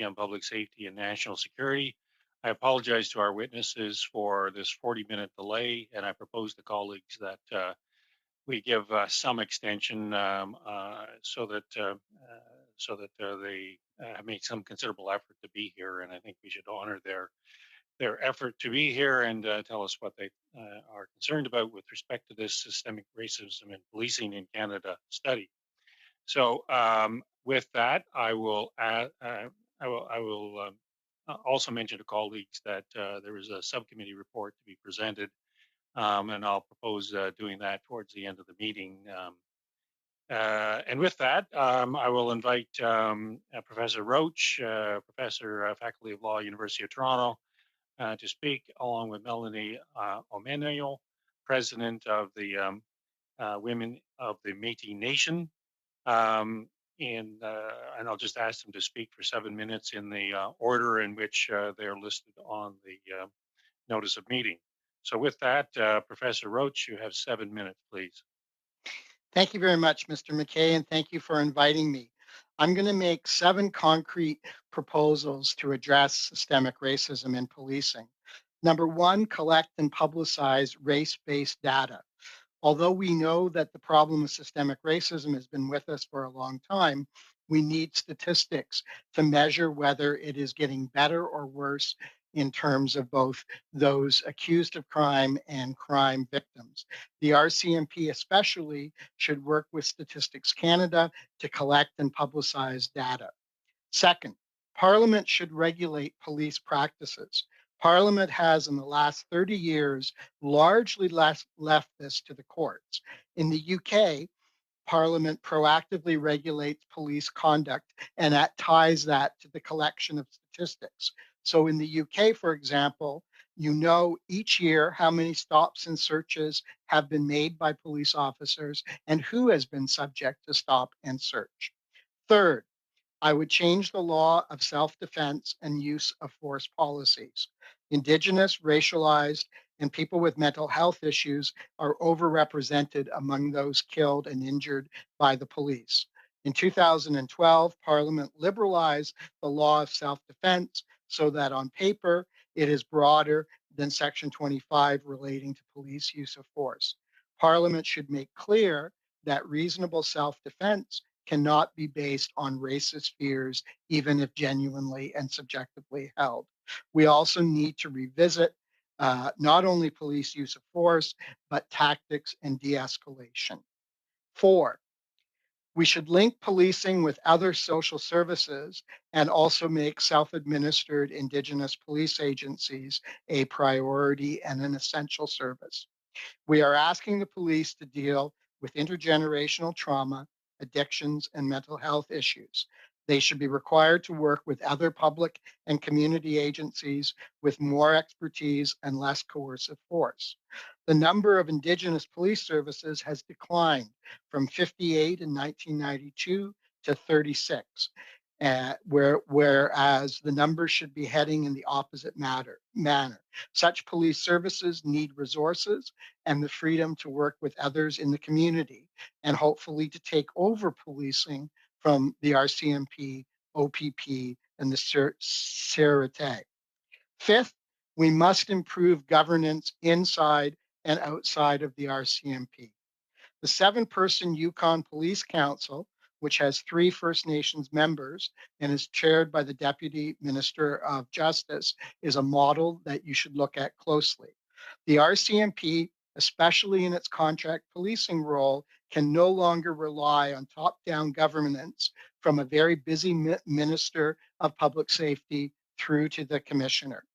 Committee on Public Safety and National Security. I apologize to our witnesses for this 40-minute delay, and I propose to colleagues that we give some extension so that they make some considerable effort to be here, and I think we should honor their effort to be here and tell us what they are concerned about with respect to this systemic racism in policing in Canada study. So with that, I will also mention to colleagues that there is a subcommittee report to be presented, and I'll propose doing that towards the end of the meeting. And with that, I will invite Professor Roach, Professor, Faculty of Law, University of Toronto, to speak, along with Melanie Omenio, President of the Women of the Métis Nation. And I'll just ask them to speak for 7 minutes in the order in which they're listed on the notice of meeting. So with that, Professor Roach, you have 7 minutes, please. Thank you very much, Mr. McKay, and thank you for inviting me. I'm going to make 7 concrete proposals to address systemic racism in policing. Number 1, collect and publicize race-based data. Although we know that the problem of systemic racism has been with us for a long time, we need statistics to measure whether it is getting better or worse in terms of both those accused of crime and crime victims. The RCMP especially should work with Statistics Canada to collect and publicize data. Second, Parliament should regulate police practices. Parliament has, in the last 30 years, largely left this to the courts. In the UK, Parliament proactively regulates police conduct, and that ties that to the collection of statistics. So in the UK, for example, you know each year how many stops and searches have been made by police officers and who has been subject to stop and search. Third, I would change the law of self-defense and use of force policies. Indigenous, racialized, and people with mental health issues are overrepresented among those killed and injured by the police. In 2012, Parliament liberalized the law of self-defense so that on paper, it is broader than Section 25 relating to police use of force. Parliament should make clear that reasonable self-defense cannot be based on racist fears, even if genuinely and subjectively held. We also need to revisit not only police use of force, but tactics and de-escalation. 4, we should link policing with other social services and also make self-administered Indigenous police agencies a priority and an essential service. We are asking the police to deal with intergenerational trauma, addictions, and mental health issues. They should be required to work with other public and community agencies with more expertise and less coercive force. The number of Indigenous police services has declined from 58 in 1992 to 36. Whereas the numbers should be heading in the opposite manner. Such police services need resources and the freedom to work with others in the community, and hopefully to take over policing from the RCMP, OPP, and the Sûreté. Fifth, we must improve governance inside and outside of the RCMP. The 7-person Yukon Police Council, which has 3 First Nations members and is chaired by the Deputy Minister of Justice, is a model that you should look at closely. The RCMP, especially in its contract policing role, can no longer rely on top-down governance from a very busy Minister of Public Safety through to the Commissioner.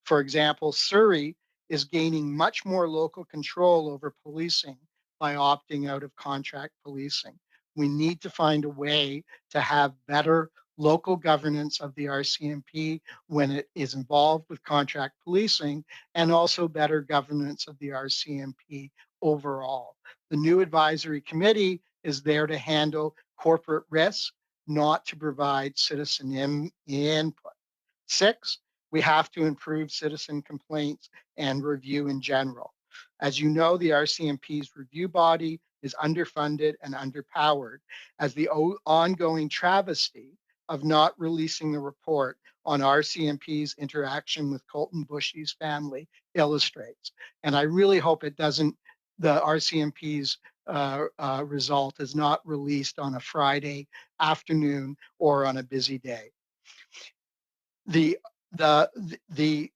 For example, Surrey is gaining much more local control over policing by opting out of contract policing. We need to find a way to have better local governance of the RCMP when it is involved with contract policing, and also better governance of the RCMP overall. The new advisory committee is there to handle corporate risks, not to provide citizen input. 6, we have to improve citizen complaints and review in general. As you know, the RCMP's review body is underfunded and underpowered, as the ongoing travesty of not releasing the report on RCMP's interaction with Colton Bushy's family illustrates. And I really hope it doesn't, the RCMP's result is not released on a Friday afternoon or on a busy day. The RCMP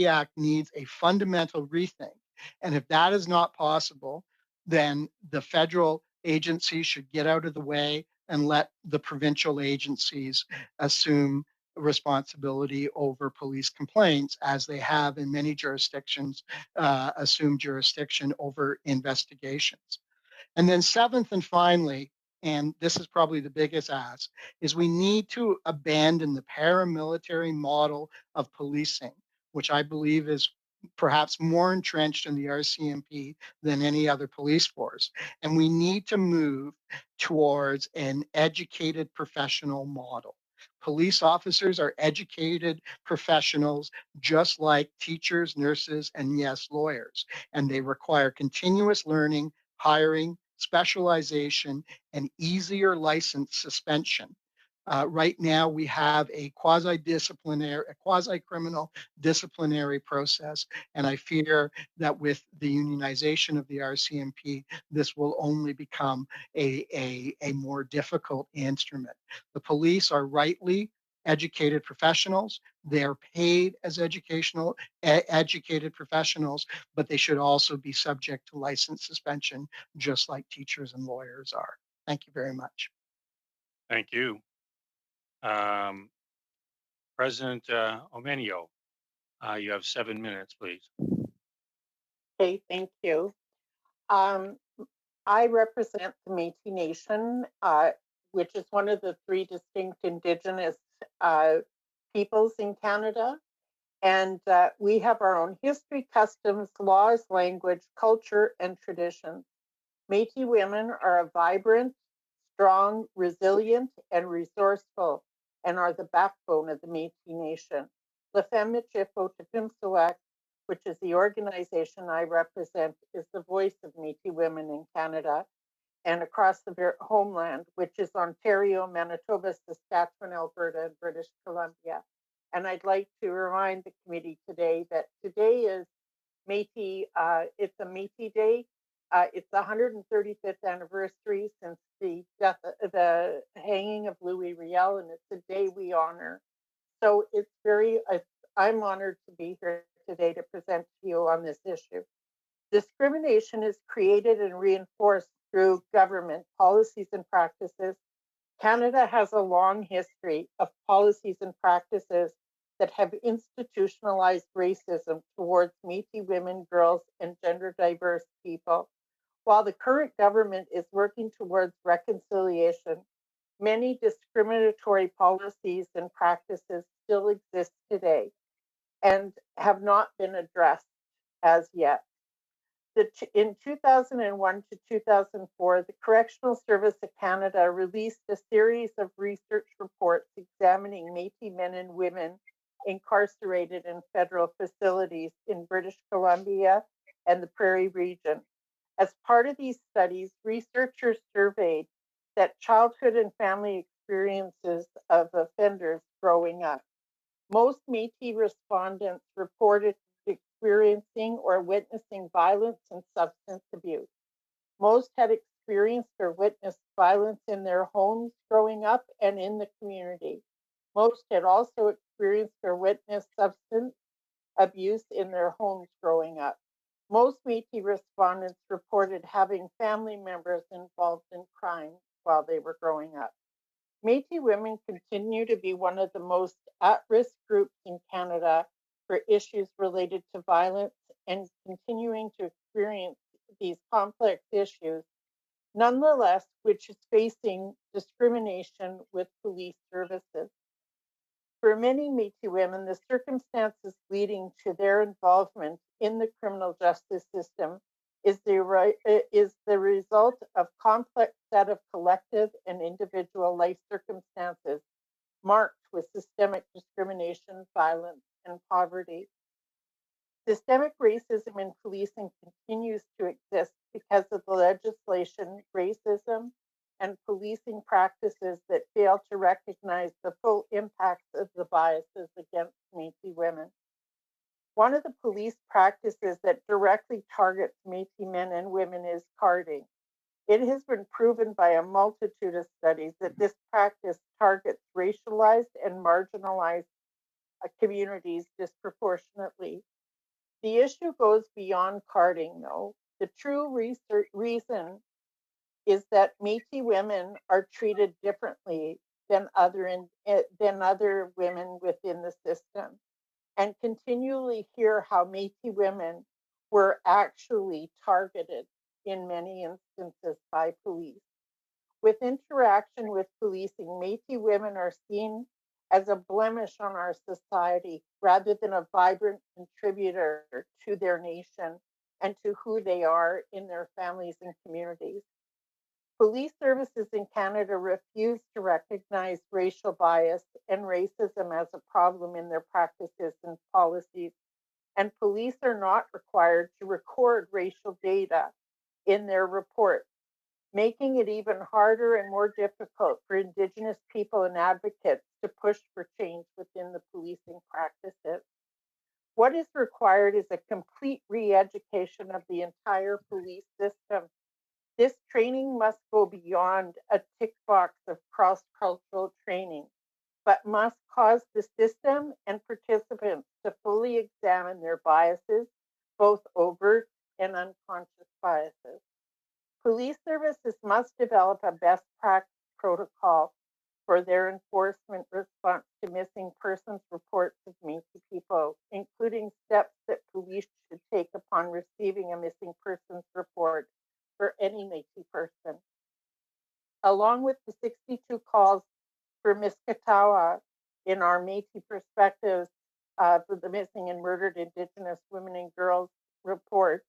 Act needs a fundamental rethink, and if that is not possible, then the federal agency should get out of the way and let the provincial agencies assume responsibility over police complaints, as they have in many jurisdictions, assumed jurisdiction over investigations. And then seventh and finally, and this is probably the biggest ask, is we need to abandon the paramilitary model of policing, which I believe is perhaps more entrenched in the RCMP than any other police force. And we need to move towards an educated professional model. Police officers are educated professionals, just like teachers, nurses, and yes, lawyers. And they require continuous learning, hiring, specialization, and easier license suspension. Right now, we have a quasi-disciplinary, a quasi-criminal disciplinary process, and I fear that with the unionization of the RCMP, this will only become a more difficult instrument. The police are rightly educated professionals. They're paid as educated professionals, but they should also be subject to license suspension, just like teachers and lawyers are. Thank you very much. Thank you. Um, President Omenio, you have 7 minutes, please. Okay, thank you. Um, I represent the Métis Nation, which is one of the three distinct Indigenous peoples in Canada. And we have our own history, customs, laws, language, culture, and traditions. Métis women are a vibrant, strong, resilient, and resourceful, and are the backbone of the Métis Nation. La Femme Chifo Tepimsawak, which is the organization I represent, is the voice of Métis women in Canada and across the homeland, which is Ontario, Manitoba, Saskatchewan, Alberta, and British Columbia. And I'd like to remind the committee today that today is Métis, it's a Métis Day. It's the 135th anniversary since the death, the hanging of Louis Riel, and it's a day we honor. So I'm honored to be here today to present to you on this issue. Discrimination is created and reinforced through government policies and practices. Canada has a long history of policies and practices that have institutionalized racism towards Métis women, girls, and gender diverse people. While the current government is working towards reconciliation, many discriminatory policies and practices still exist today and have not been addressed as yet. In 2001 to 2004, the Correctional Service of Canada released a series of research reports examining Métis men and women incarcerated in federal facilities in British Columbia and the Prairie region. As part of these studies, researchers surveyed that childhood and family experiences of offenders growing up. Most Métis respondents reported experiencing or witnessing violence and substance abuse. Most had experienced or witnessed violence in their homes growing up and in the community. Most had also experienced or witnessed substance abuse in their homes growing up. Most Métis respondents reported having family members involved in crime while they were growing up. Métis women continue to be one of the most at-risk groups in Canada for issues related to violence and continuing to experience these complex issues, nonetheless, which is facing discrimination with police services. For many Métis women, the circumstances leading to their involvement in the criminal justice system is the result of complex set of collective and individual life circumstances marked with systemic discrimination, violence, and poverty. Systemic racism in policing continues to exist because of the legislation, racism, and policing practices that fail to recognize the full impacts of the biases against Métis women. One of the police practices that directly targets Métis men and women is carding. It has been proven by a multitude of studies that this practice targets racialized and marginalized communities disproportionately. The issue goes beyond carding, though. The true reason is that Métis women are treated differently than other women within the system, and continually hear how Métis women were actually targeted in many instances by police. With interaction with policing, Métis women are seen as a blemish on our society rather than a vibrant contributor to their nation and to who they are in their families and communities. Police services in Canada refuse to recognize racial bias and racism as a problem in their practices and policies, and police are not required to record racial data in their reports, making it even harder and more difficult for Indigenous people and advocates to push for change within the policing practices. What is required is a complete re-education of the entire police system. This training must go beyond a tick box of cross-cultural training, but must cause the system and participants to fully examine their biases, both overt and unconscious biases. Police services must develop a best practice protocol for their enforcement response to missing persons reports of Métis people, including steps that police should take upon receiving a missing persons report for any Métis person. Along with the 62 calls for Miskatawa in our Métis Perspectives for the Missing and Murdered Indigenous Women and Girls report,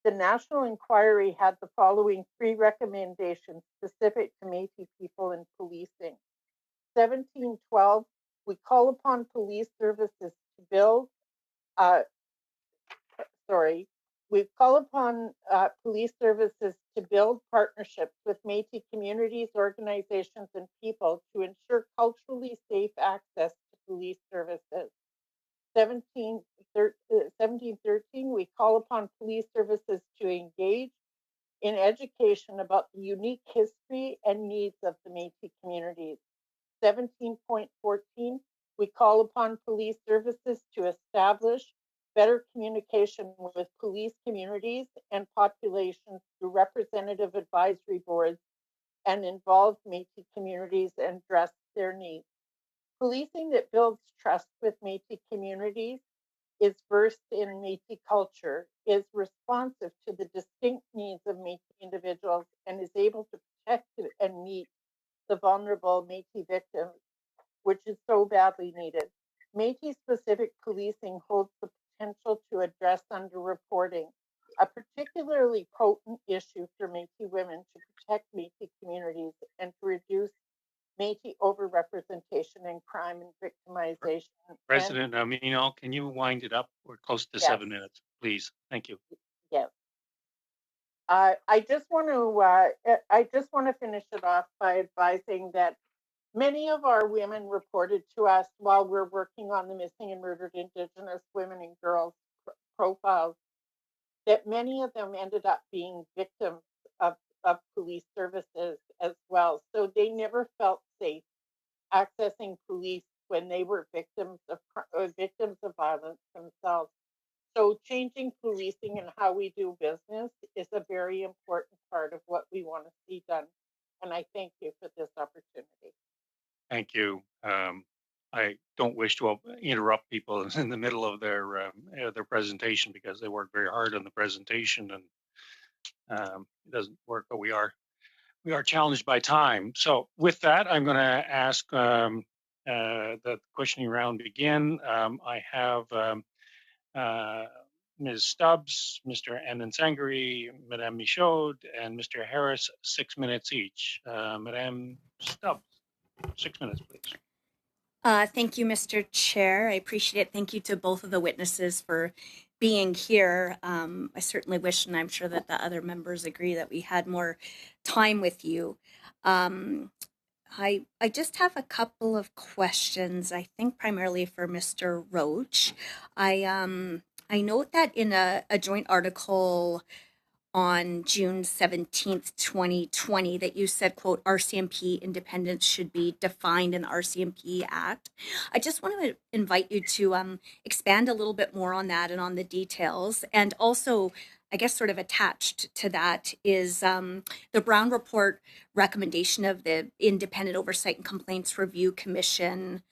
the National Inquiry had the following 3 recommendations specific to Métis people in policing. 1712, we call upon police services to build, we call upon police services to build partnerships with Métis communities, organizations, and people to ensure culturally safe access to police services. 1713, we call upon police services to engage in education about the unique history and needs of the Métis communities. 17.14, we call upon police services to establish better communication with police communities and populations through representative advisory boards and involve Métis communities and address their needs. Policing that builds trust with Métis communities, is versed in Métis culture, is responsive to the distinct needs of Métis individuals, and is able to protect and meet the vulnerable Métis victims, which is so badly needed. Métis-specific policing holds the potential to address underreporting, a particularly potent issue for Métis women, to protect Métis communities and to reduce Métis overrepresentation in crime and victimization. President Amino, can you wind it up? We're close to 7 minutes, please. Thank you. Yes. I just want to finish it off by advising that many of our women reported to us while we're working on the missing and murdered Indigenous women and girls profiles that many of them ended up being victims of police services as well. So they never felt safe accessing police when they were victims of violence themselves. So changing policing and how we do business is a very important part of what we want to see done. And I thank you for this opportunity. Thank you. I don't wish to interrupt people in the middle of their presentation because they work very hard on the presentation, and it doesn't work. But we are challenged by time. So with that, I'm going to ask the questioning round begin. I have Ms. Stubbs, Mr. Anand-Sangari, Madame Michaud, and Mr. Harris, 6 minutes each. Madame Stubbs, 6 minutes, please. Thank you, Mr. Chair. I appreciate it. Thank you to both of the witnesses for being here. I certainly wish, and I'm sure that the other members agree, that we had more time with you. I just have a couple of questions, I think primarily for Mr. Roach. I note that in a joint article on June 17th, 2020, that you said, quote, RCMP independence should be defined in the RCMP Act. I just want to invite you to expand a little bit more on that and on the details. And also, I guess sort of attached to that is the Brown Report recommendation of the Independent Oversight and Complaints Review Commission,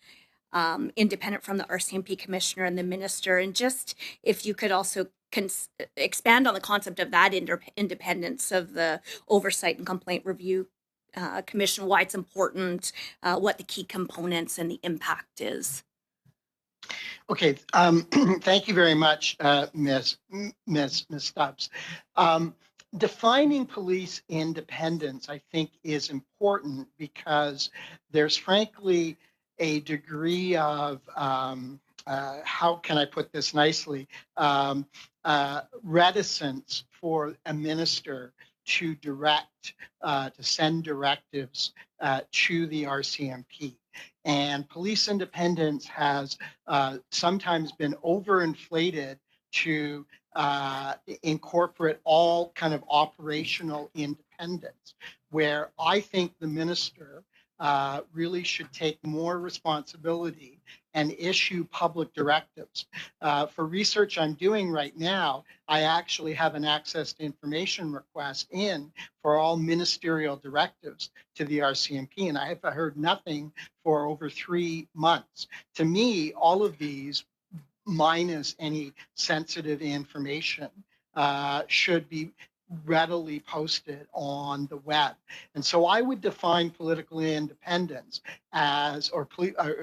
independent from the RCMP commissioner and the minister. And just if you could also expand on the concept of that independence of the Oversight and Complaint Review Commission, why it's important, what the key components and the impact is. Okay, thank you very much, Ms. Stubbs. Defining police independence, I think, is important because there's frankly a degree of, how can I put this nicely, reticence for a minister to send directives to the RCMP. And police independence has sometimes been overinflated to incorporate all kind of operational independence, where I think the minister really should take more responsibility and issue public directives. For research I'm doing right now, I actually have an access to information request in for all ministerial directives to the RCMP, and I have heard nothing for over 3 months. To me, all of these, minus any sensitive information, should be readily posted on the web. And so I would define political independence as, or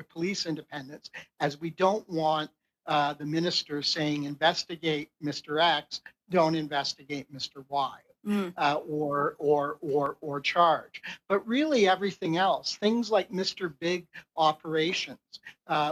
police independence, as we don't want the minister saying, investigate Mr. X, don't investigate Mr. Y. Or charge. But really everything else, things like Mr. Big operations,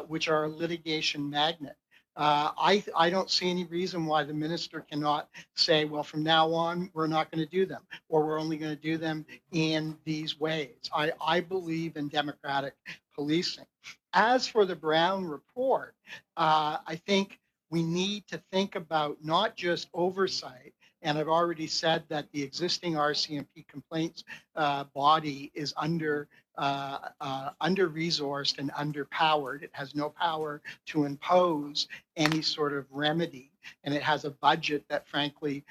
which are a litigation magnet. I don't see any reason why the minister cannot say, well, from now on, we're not going to do them, or we're only going to do them in these ways. I believe in democratic policing. As for the Brown Report, I think we need to think about not just oversight, and I've already said that the existing RCMP complaints body is under-resourced and underpowered. It has no power to impose any sort of remedy, and it has a budget that, frankly,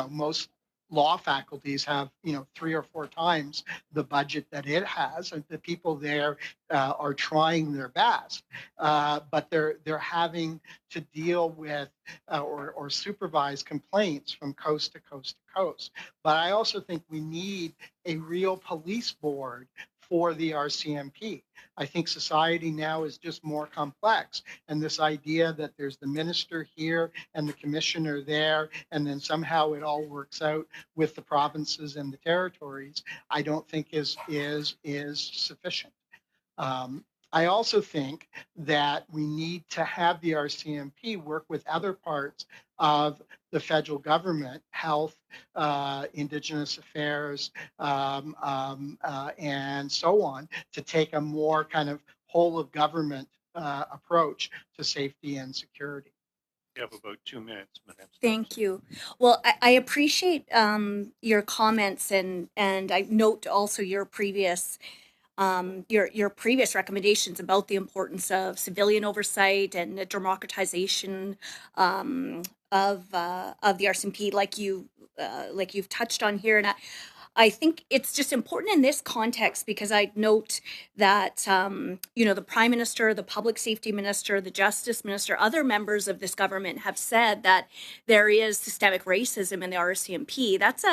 most law faculties have 3 or 4 times the budget that it has, and the people there are trying their best, but they're having to deal with or supervise complaints from coast to coast to coast. But I also think we need a real police board for the RCMP. I think society now is just more complex, and this idea that there's the minister here and the commissioner there, and then somehow it all works out with the provinces and the territories, I don't think is sufficient. I also think that we need to have the RCMP work with other parts of the federal government, health, Indigenous affairs, and so on, to take a more kind of whole of government approach to safety and security. You have about 2 minutes, Madam. Thank you. Well, I appreciate your comments, and I note also your previous recommendations about the importance of civilian oversight and the democratization of the RCMP, like you've touched on here. And I think it's just important in this context because I note that, the Prime Minister, the Public Safety Minister, the Justice Minister, other members of this government have said that there is systemic racism in the RCMP. That's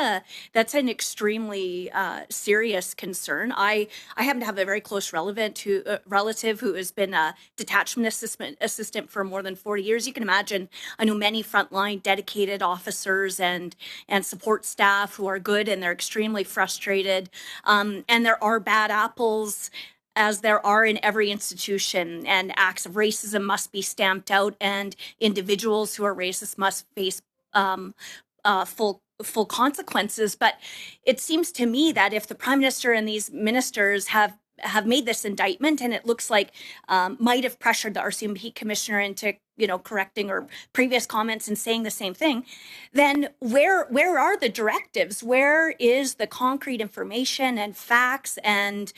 an extremely serious concern. I happen to have a very close relative who has been a detachment assistant for more than 40 years. You can imagine, I know many frontline dedicated officers and support staff who are good, and they're extremely frustrated. And there are bad apples, as there are in every institution, and acts of racism must be stamped out, and individuals who are racist must face full full consequences. But it seems to me that if the Prime Minister and these ministers have made this indictment, and it looks like might have pressured the RCMP commissioner into correcting or previous comments and saying the same thing, then where are the directives? Where is the concrete information and facts and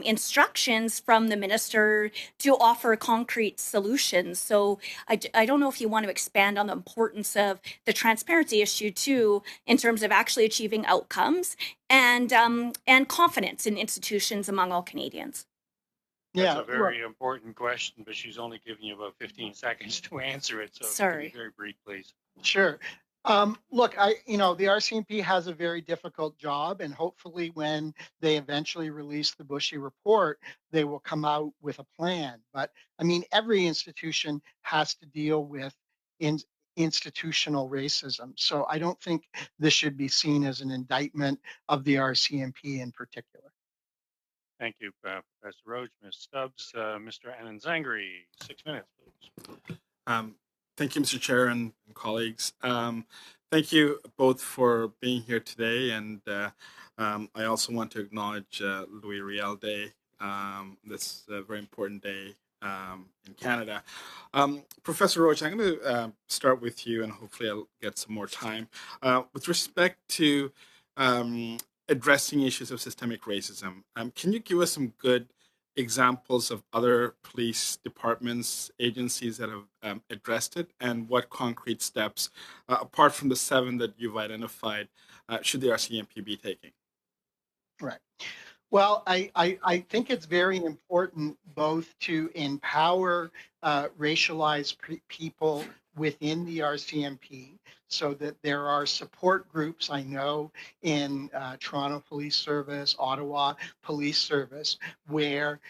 instructions from the minister to offer concrete solutions? So I don't know if you want to expand on the importance of the transparency issue too, in terms of actually achieving outcomes and confidence in institutions among all Canadians. That's Yeah, a very important question, but she's only giving you about 15 seconds to answer it. So if you can Sorry. be very brief, please. sure. Look, the RCMP has a very difficult job, and hopefully, when they eventually release the Bushy report, they will come out with a plan. But I mean, every institution has to deal with in, institutional racism. So I don't think this should be seen as an indictment of the RCMP in particular. Thank you, Professor Roach, Ms. Stubbs, Mr. Ananzangri. 6 minutes, please. Thank you, Mr. Chair and colleagues. Thank you both for being here today. And I also want to acknowledge Louis Riel Day, this very important day in Canada. Professor Roach, I'm going to start with you, and hopefully I'll get some more time. With respect to addressing issues of systemic racism, can you give us some good examples of other police departments, agencies that have addressed it, and what concrete steps, apart from the 7 that you've identified, should the RCMP be taking? Right. Well, I think it's very important both to empower racialized people within the RCMP so that there are support groups. I know in Toronto Police Service, Ottawa Police Service, where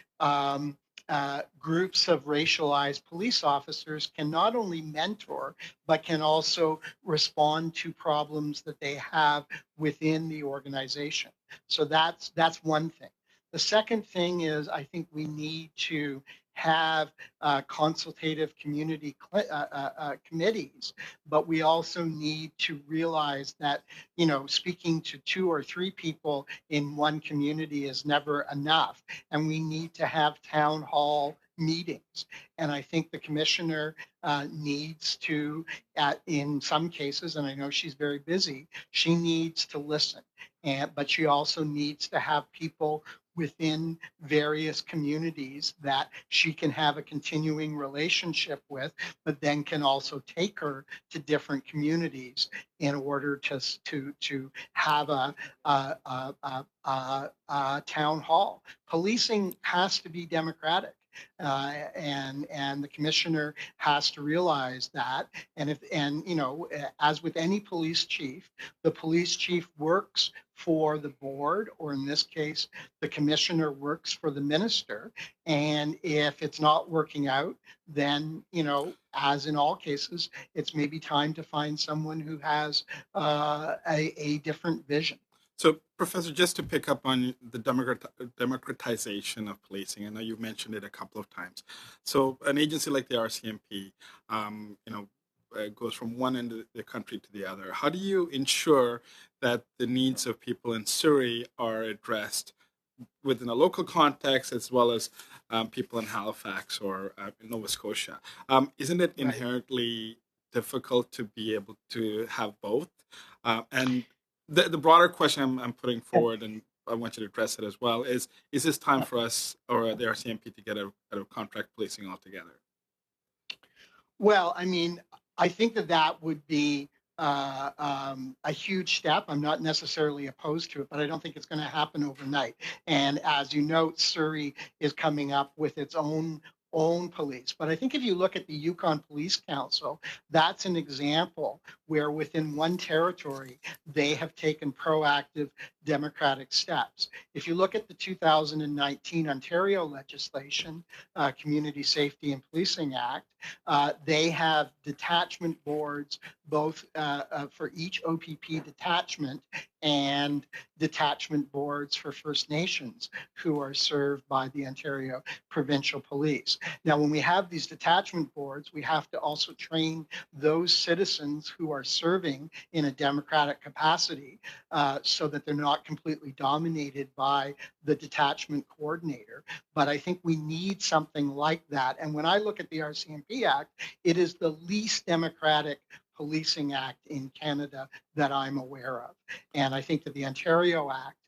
groups of racialized police officers can not only mentor, but can also respond to problems that they have within the organization. So that's one thing. The second thing is I think we need to have consultative community committees, but we also need to realize that, speaking to 2 or 3 people in one community is never enough. And we need to have town hall meetings. And I think the commissioner needs to, in some cases, and I know she's very busy, she needs to listen. But she also needs to have people within various communities that she can have a continuing relationship with, but then can also take her to different communities in order to have a town hall. Policing has to be democratic. And the commissioner has to realize that. And as with any police chief, the police chief works for the board, or in this case, the commissioner works for the minister. And if it's not working out, then, as in all cases, it's maybe time to find someone who has a different vision. So, Professor, just to pick up on the democratization of policing, I know you've mentioned it a couple of times. So, an agency like the RCMP, goes from one end of the country to the other. How do you ensure that the needs of people in Surrey are addressed within a local context, as well as people in Halifax or in Nova Scotia? Isn't it inherently difficult to be able to have both? And the broader question I'm putting forward, and I want you to address it as well, is this time for us or the RCMP to get out of contract policing altogether? Well, I mean, I think that would be a huge step. I'm not necessarily opposed to it, but I don't think it's going to happen overnight. And as you note, Surrey is coming up with its own police. But I think if you look at the Yukon Police Council, that's an example where within one territory, they have taken proactive democratic steps. If you look at the 2019 Ontario legislation, Community Safety and Policing Act, they have detachment boards both for each OPP detachment and detachment boards for First Nations who are served by the Ontario Provincial Police. Now, when we have these detachment boards, we have to also train those citizens who are serving in a democratic capacity so that they're not completely dominated by the detachment coordinator. But I think we need something like that. And when I look at the RCMP Act, it is the least democratic policing act in Canada that I'm aware of. And I think that the Ontario Act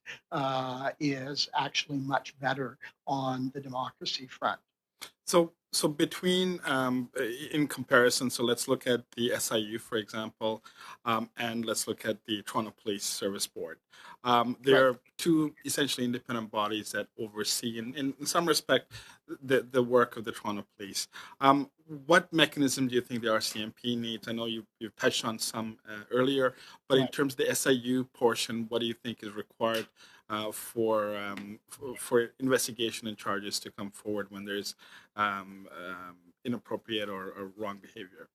is actually much better on the democracy front. So between in comparison, so let's look at the SIU, for example, and let's look at the Toronto Police Service Board. There Right. are two essentially independent bodies that oversee, in some respect, the work of the Toronto Police. What mechanism do you think the RCMP needs? I know you've touched on some earlier, but in Right. terms of the SIU portion, what do you think is required for investigation and charges to come forward when there's inappropriate or wrong behavior?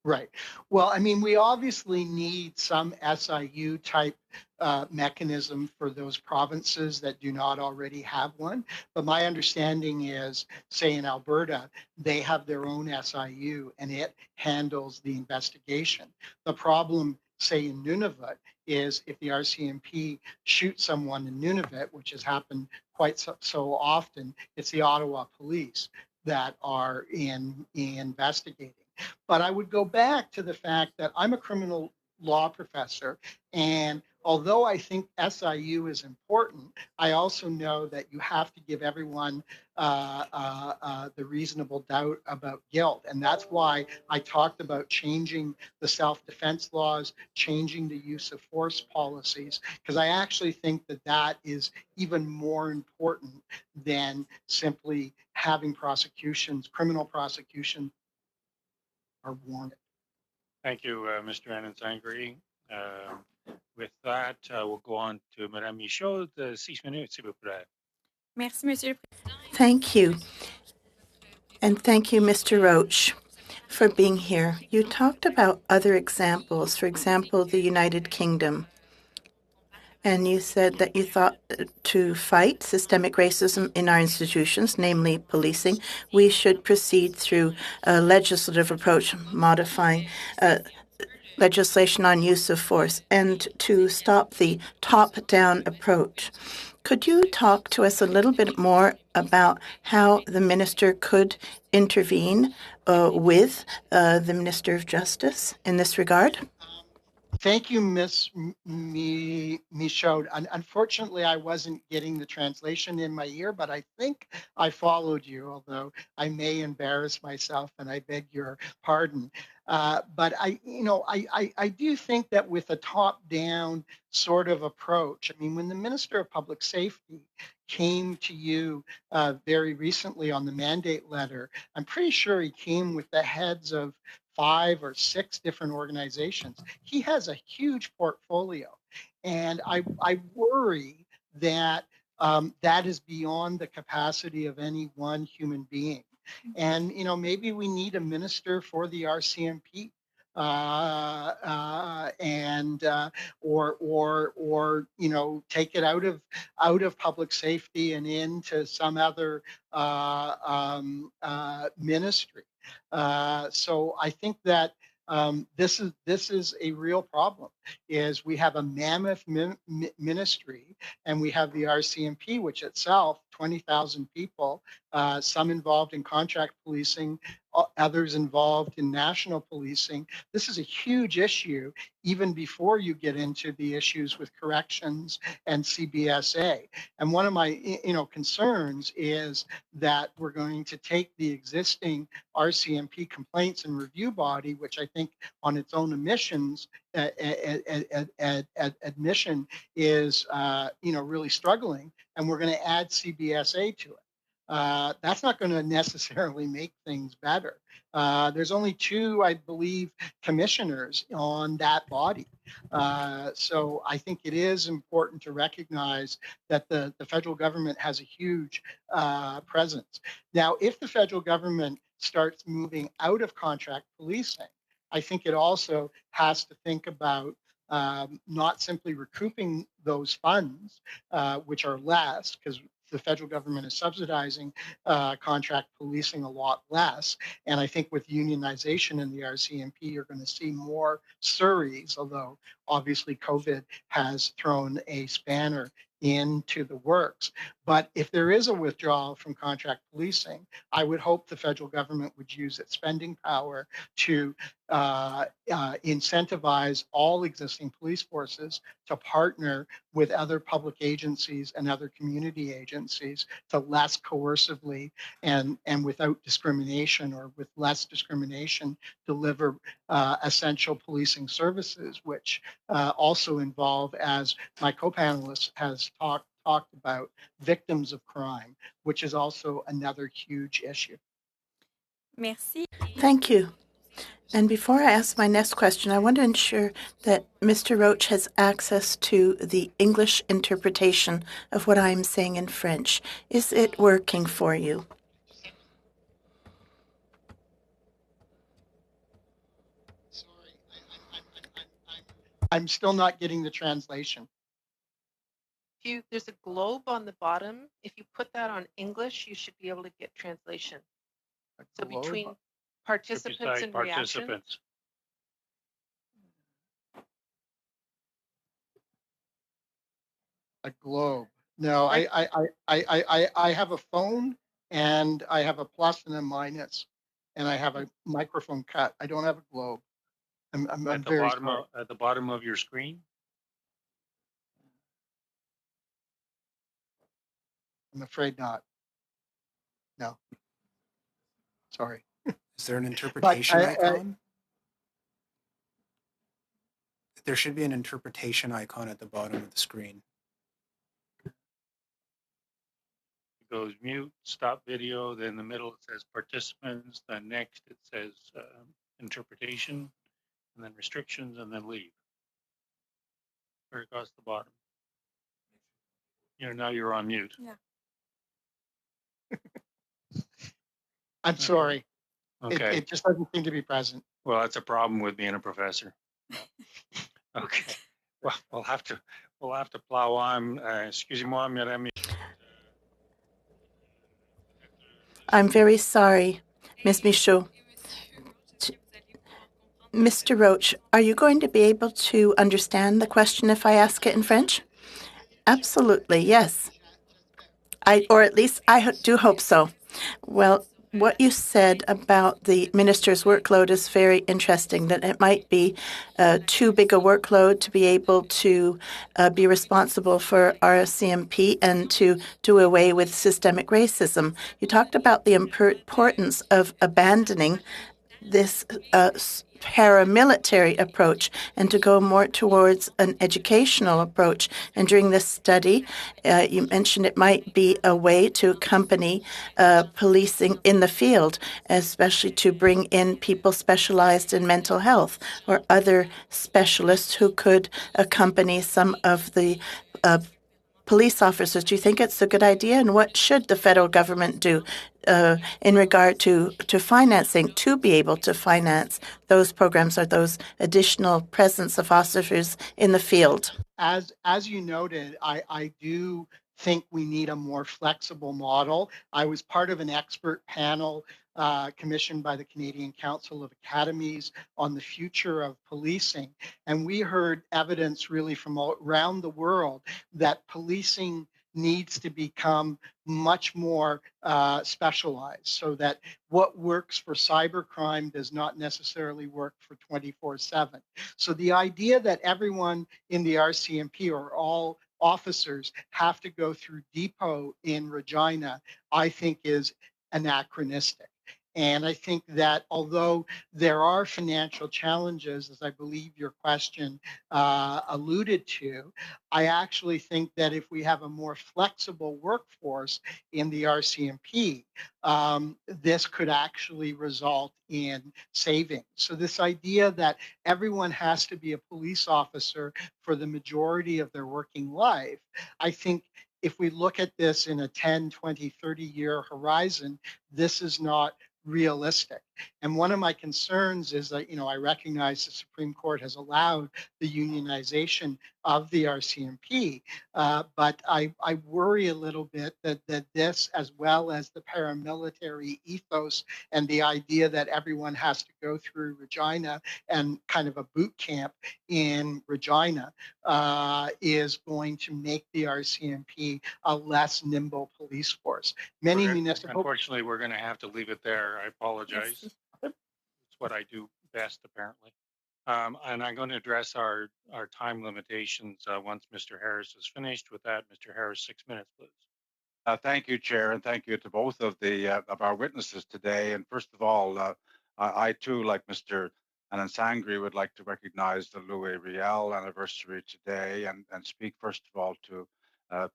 Right. Well, I mean, we obviously need some SIU type mechanism for those provinces that do not already have one. But my understanding is, say in Alberta, they have their own SIU and it handles the investigation. The problem, say in Nunavut, is if the RCMP shoots someone in Nunavut, which has happened quite so often, it's the Ottawa police that are investigating. But I would go back to the fact that I'm a criminal law professor. And although I think SIU is important, I also know that you have to give everyone the reasonable doubt about guilt. And that's why I talked about changing the self-defense laws, changing the use of force policies, because I actually think that that is even more important than simply having prosecutions, criminal prosecution are warranted. Thank you, Mr. Anand-Sangri. With that, we'll go on to Madame Michaud, de 6 minutes, s'il vous plaît. Merci, Monsieur. Thank you. And thank you, Mr. Roach, for being here. You talked about other examples, for example, the United Kingdom. And you said that you thought to fight systemic racism in our institutions, namely policing, we should proceed through a legislative approach, modifying legislation on use of force, and to stop the top-down approach. Could you talk to us a little bit more about how the minister could intervene with the Minister of Justice in this regard? Thank you, Miss Michaud. Unfortunately, I wasn't getting the translation in my ear, but I think I followed you, although I may embarrass myself, and I beg your pardon. But I do think that with a top-down sort of approach, I mean, when the Minister of Public Safety came to you very recently on the mandate letter, I'm pretty sure he came with the heads of 5 or 6 different organizations. He has a huge portfolio. And I worry that that is beyond the capacity of any one human being. And, maybe we need a minister for the RCMP. Or take it out of public safety and into some other ministry. So I think that this is a real problem. Is we have a mammoth ministry, and we have the RCMP, which itself 20,000 people, some involved in contract policing, others involved in national policing. This is a huge issue, even before you get into the issues with corrections and CBSA. And one of my concerns is that we're going to take the existing RCMP complaints and review body, which I think on its own admission is really struggling, and we're going to add CBSA to it. That's not going to necessarily make things better. There's only 2, I believe, commissioners on that body. So I think it is important to recognize that the federal government has a huge presence. Now, if the federal government starts moving out of contract policing, I think it also has to think about not simply recouping those funds, which are less, because the federal government is subsidizing contract policing a lot less. And I think with unionization in the RCMP, you're going to see more Surreys, although obviously COVID has thrown a spanner into the works. But if there is a withdrawal from contract policing, I would hope the federal government would use its spending power to incentivize all existing police forces to partner with other public agencies and other community agencies to less coercively and without discrimination or with less discrimination deliver essential policing services, which also involve, as my co-panelist has talked about, victims of crime, which is also another huge issue. Merci. Thank you. And before I ask my next question, I want to ensure that Mr. Roach has access to the English interpretation of what I'm saying in French. Is it working for you? Sorry, I'm still not getting the translation. There's a globe on the bottom. If you put that on English, you should be able to get translation. So between participants and reactions. A globe. No, Right. I have a phone and I have a plus and a minus, and I have a microphone cut. I don't have a globe. I'm very sorry. At the bottom of your screen. I'm afraid not. No. Sorry. Is there an interpretation icon? There should be an interpretation icon at the bottom of the screen. It goes mute, stop video, then in the middle it says participants, then next it says interpretation, and then restrictions, and then leave. Or across the bottom. Now you're on mute. Yeah. I'm sorry. Okay. It just doesn't seem to be present. Well, that's a problem with being a professor. Okay. Well, we'll have to plow on. Excusez-moi, mesdames. I'm very sorry, Ms. Michaud. Mr. Roach, are you going to be able to understand the question if I ask it in French? Absolutely, yes. Or at least I do hope so. Well, what you said about the minister's workload is very interesting, that it might be too big a workload to be able to be responsible for RCMP and to do away with systemic racism. You talked about the importance of abandoning this paramilitary approach and to go more towards an educational approach. And during this study, you mentioned it might be a way to accompany policing in the field, especially to bring in people specialized in mental health or other specialists who could accompany some of the police officers. Do you think it's a good idea? And what should the federal government do in regard to financing to be able to finance those programs or those additional presence of officers in the field? As you noted, I do think we need a more flexible model. I was part of an expert panel commissioned by the Canadian Council of Academies on the future of policing. And we heard evidence really from around the world that policing needs to become much more specialized, so that what works for cybercrime does not necessarily work for 24/7. So the idea that everyone in the RCMP or all officers have to go through depot in Regina, I think is anachronistic. And I think that although there are financial challenges, as I believe your question alluded to, I actually think that if we have a more flexible workforce in the RCMP, this could actually result in savings. So this idea that everyone has to be a police officer for the majority of their working life, I think if we look at this in a 10, 20, 30-year horizon, this is not realistic. And one of my concerns is that, I recognize the Supreme Court has allowed the unionization of the RCMP, but I worry a little bit that this, as well as the paramilitary ethos and the idea that everyone has to go through Regina and kind of a boot camp in Regina, is going to make the RCMP a less nimble police force. Many municipal. Unfortunately, we're going to have to leave it there. I apologize. Yes. It's what I do best, apparently. And I'm going to address our time limitations once Mr. Harris is finished. With that, Mr. Harris, 6 minutes, please. Thank you, Chair, and thank you to both of our witnesses today. And first of all, I too, like Mr. Anansangri, would like to recognize the Louis Riel anniversary today and speak first of all to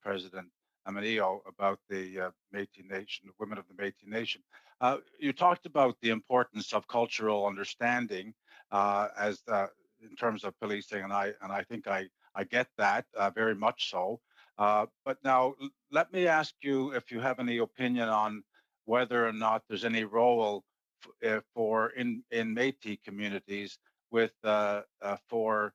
President Amanio about the Métis Nation, the women of the Métis Nation. You talked about the importance of cultural understanding as in terms of policing, and I think I get that very much so. But now let me ask you if you have any opinion on whether or not there's any role for in Métis communities with for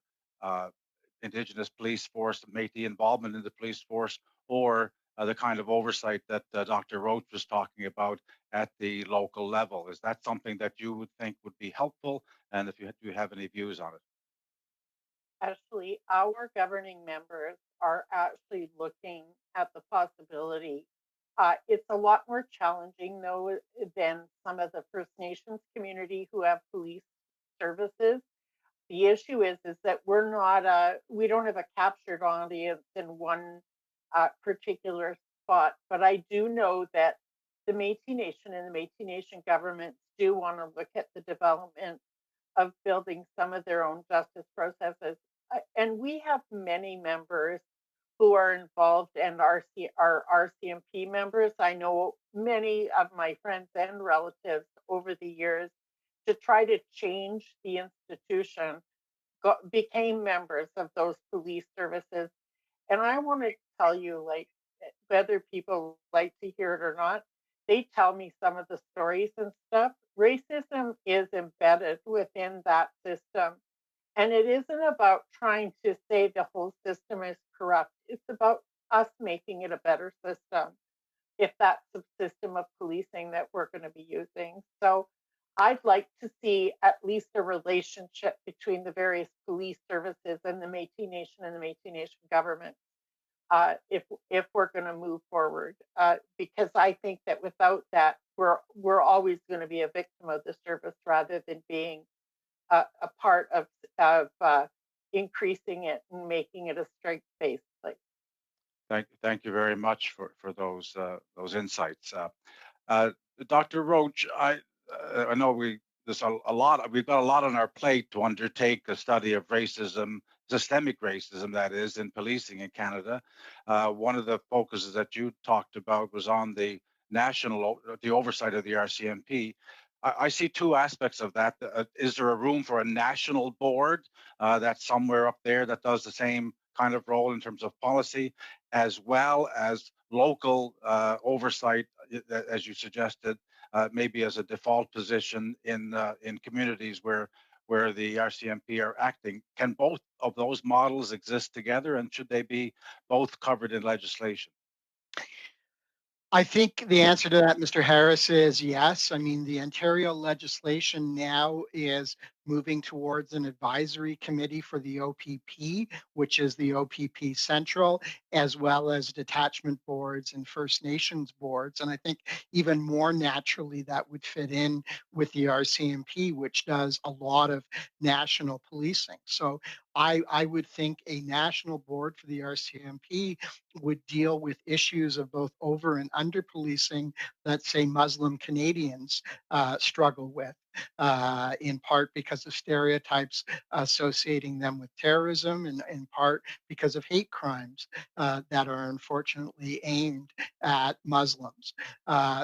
Indigenous police force, Métis involvement in the police force, or the kind of oversight that Dr. Roach was talking about at the local level. Is that something that you would think would be helpful? And if you do you have any views on it? Actually, our governing members are actually looking at the possibility. It's a lot more challenging, though, than some of the First Nations community who have police services. The issue is that we don't have a captured audience in one particular spot. But I do know that the Métis Nation and the Métis Nation governments do want to look at the development of building some of their own justice processes. And we have many members who are involved and are RCMP members. I know many of my friends and relatives over the years to try to change the institution became members of those police services. And I want to tell you, like, whether people like to hear it or not, they tell me some of the stories and stuff. Racism is embedded within that system. And it isn't about trying to say the whole system is corrupt. It's about us making it a better system, if that's the system of policing that we're going to be using. So I'd like to see at least a relationship between the various police services and the Métis Nation and the Métis Nation government, if we're going to move forward, because I think that without that, we're always going to be a victim of the service rather than being a part of increasing it and making it a strength-based place. Thank you very much for those insights. Dr. Roach, I know we've got a lot on our plate to undertake a study of racism, systemic racism, that is, in policing in Canada. One of the focuses that you talked about was on the oversight of the RCMP. I see two aspects of that. Is there a room for a national board that's somewhere up there that does the same kind of role in terms of policy, as well as local oversight, as you suggested, maybe as a default position in communities where the RCMP are acting? Can both of those models exist together, and should they be both covered in legislation? I think the answer to that, Mr. Harris, is yes. I mean, the Ontario legislation now is moving towards an advisory committee for the OPP, which is the OPP Central, as well as detachment boards and First Nations boards. And I think even more naturally that would fit in with the RCMP, which does a lot of national policing. So I would think a national board for the RCMP would deal with issues of both over and under policing that, say, Muslim Canadians struggle with, in part because of stereotypes associating them with terrorism, and in part because of hate crimes that are unfortunately aimed at Muslims.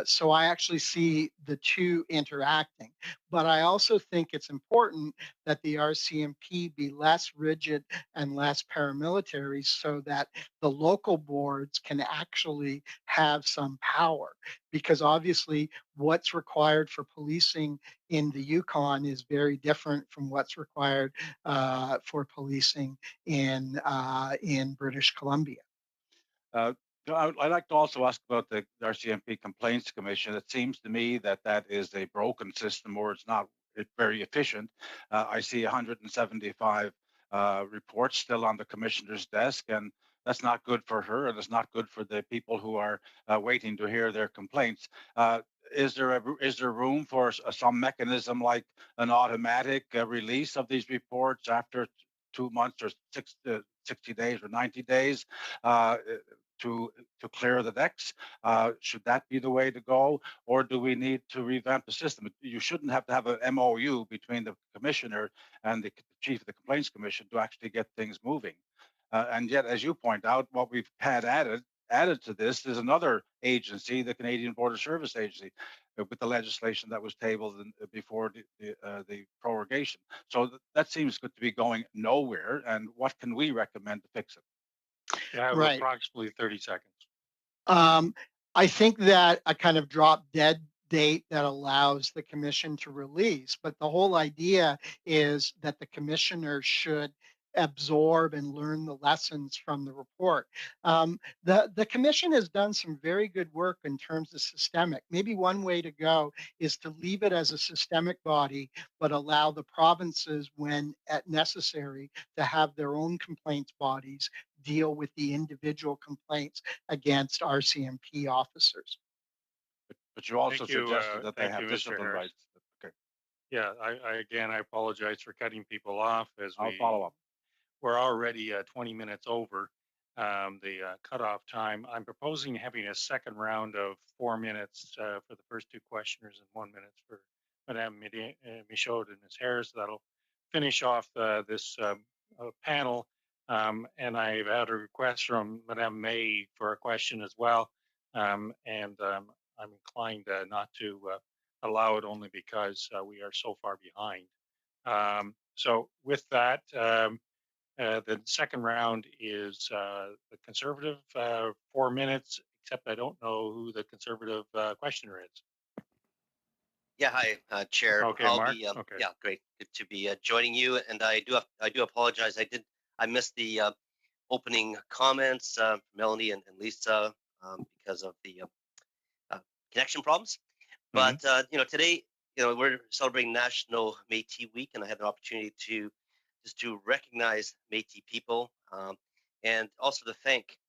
So I actually see the two interacting. But I also think it's important that the RCMP be less rigid and less paramilitary so that the local boards can actually have some power. because obviously what's required for policing in the Yukon is very different from what's required for policing in British Columbia. Uh, I'd like to also ask about the RCMP Complaints Commission. It seems to me that that is a broken system, or it's not very efficient. I see 175 reports still on the commissioner's desk, and that's not good for her, and it's not good for the people who are waiting to hear their complaints. Is there room for some mechanism like an automatic release of these reports after 2 months or 60 days or 90 days? To clear the decks? Should that be the way to go, or do we need to revamp the system? You shouldn't have to have an MOU between the commissioner and the chief of the complaints commission to actually get things moving. And yet, as you point out, what we've had added to this is another agency, the Canadian Border Service Agency, with the legislation that was tabled before the prorogation. So that seems good to be going nowhere. And what can we recommend to fix it? You have Right. approximately 30 seconds. I think that a kind of drop dead date that allows the commission to release, but the whole idea is that the commissioner should absorb and learn the lessons from the report. The commission has done some very good work in terms of systemic. Maybe one way to go is to leave it as a systemic body, but allow the provinces, when necessary, to have their own complaints bodies deal with the individual complaints against RCMP officers. But you also suggested that they have discipline rights. Okay. Yeah, I apologize for cutting people off as I'll follow up. We're already 20 minutes over the cutoff time. I'm proposing having a second round of 4 minutes for the first two questioners and 1 minute for Madame Michaud and Ms. Harris. That'll finish off this panel. And I've had a request from Madame May for a question as well. I'm inclined not to allow it only because we are so far behind. So with that, the second round is the Conservative, 4 minutes, except I don't know who the Conservative questioner is. Yeah, hi, Chair. Okay, I'll Mark. be, Okay. Yeah, great. Good to be joining you. And I do apologize. I missed the opening comments from Melanie and Lisa because of the connection problems. But today, we're celebrating National Métis Week, and I had an opportunity to recognize Métis people and also to thank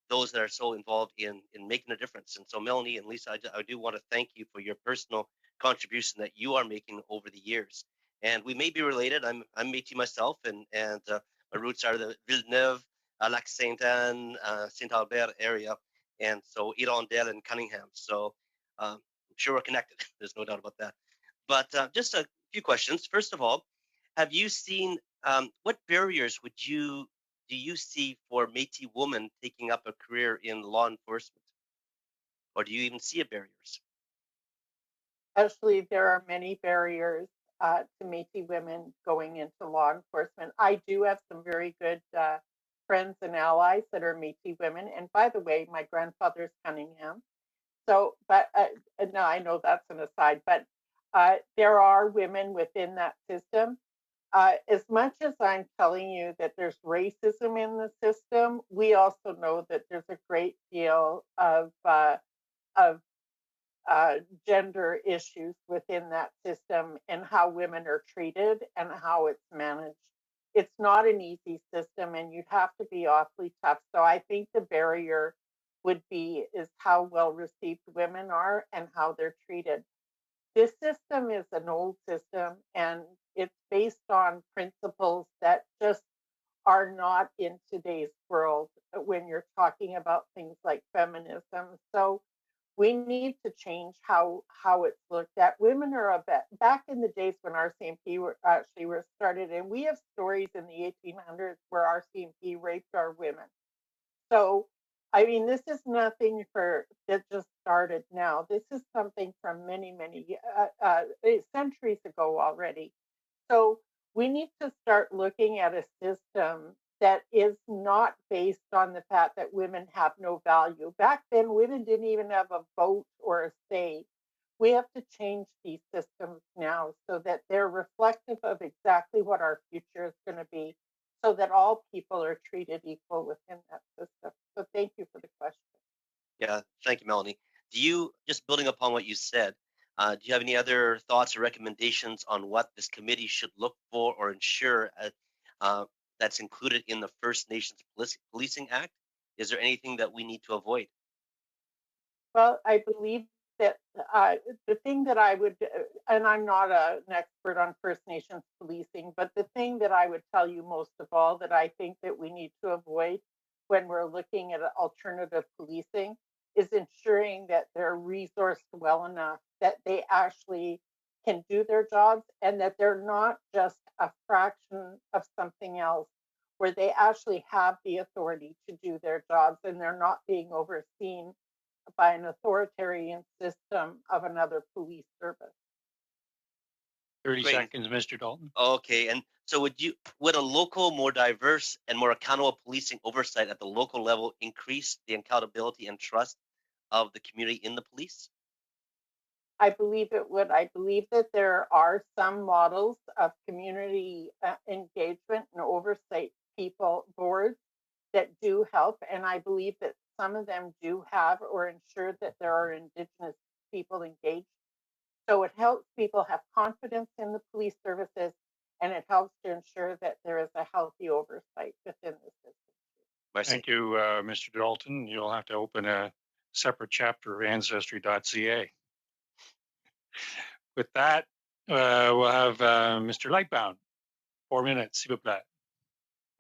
those that are so involved in making a difference. And so, Melanie and Lisa, I do want to thank you for your personal contribution that you are making over the years. And we may be related. I'm Métis myself, and my roots are the Villeneuve, Lac Saint Anne, Saint Albert area, and so Hirondelle and Cunningham. So I'm sure we're connected. There's no doubt about that. But just a few questions. First of all, have you seen what barriers do you see for Métis women taking up a career in law enforcement? Or do you even see barriers? Actually, there are many barriers to Métis women going into law enforcement. I do have some very good friends and allies that are Métis women. And by the way, my grandfather's Cunningham. So, but no, I know that's an aside, but there are women within that system. As much as I'm telling you that there's racism in the system, we also know that there's a great deal of gender issues within that system and how women are treated and how it's managed. It's not an easy system, and you'd have to be awfully tough. So I think the barrier would be is how well received women are and how they're treated. This system is an old system, and it's based on principles that just are not in today's world when you're talking about things like feminism. So we need to change how it's looked at. Women are a bit back in the days when RCMP were started, and we have stories in the 1800s where RCMP raped our women. So, I mean, this is nothing that just started now. This is something from many centuries ago already. So we need to start looking at a system that is not based on the fact that women have no value. Back then, women didn't even have a vote or a say. We have to change these systems now so that they're reflective of exactly what our future is going to be, so that all people are treated equal within that system. So thank you for the question. Yeah, thank you, Melanie. Do you, just building upon what you said, do you have any other thoughts or recommendations on what this committee should look for or ensure that's included in the First Nations Policing Act? Is there anything that we need to avoid? Well, I believe that the thing that I would, and I'm not an expert on First Nations policing, but the thing that I would tell you most of all that I think that we need to avoid when we're looking at alternative policing is ensuring that they're resourced well enough that they actually can do their jobs and that they're not just a fraction of something else, where they actually have the authority to do their jobs and they're not being overseen by an authoritarian system of another police service. 30 seconds, Mr. Dalton. Okay, and so would a local, more diverse and more accountable policing oversight at the local level increase the accountability and trust of the community in the police? I believe it would. I believe that there are some models of community engagement and oversight boards that do help, and I believe that some of them do have or ensure that there are Indigenous people engaged. So it helps people have confidence in the police services, and it helps to ensure that there is a healthy oversight within the system. Merci. Thank you, Mr. Dalton. You'll have to open a separate chapter of ancestry.ca. With that, we'll have Mr. Lightbound. 4 minutes, s'il vous plaît.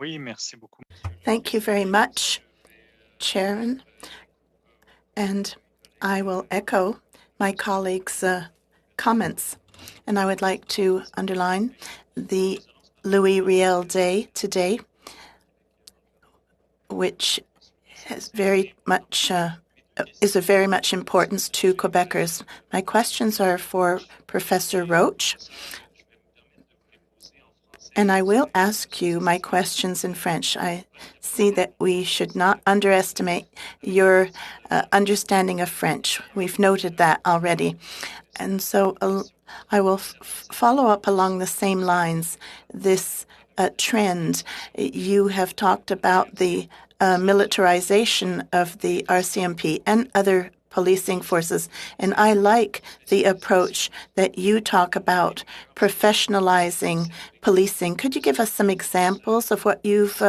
Oui, merci beaucoup. Thank you very much, Chairman. And I will echo my colleagues' comments. And I would like to underline the Louis Riel Day today, which has very much is of very much importance to Quebecers. My questions are for Professor Roach, and I will ask you my questions in French. I see that we should not underestimate your understanding of French. We've noted that already. And so I will follow up along the same lines. This trend, you have talked about the militarization of the RCMP and other policing forces, and I like the approach that you talk about professionalizing policing. Could you give us some examples of what you've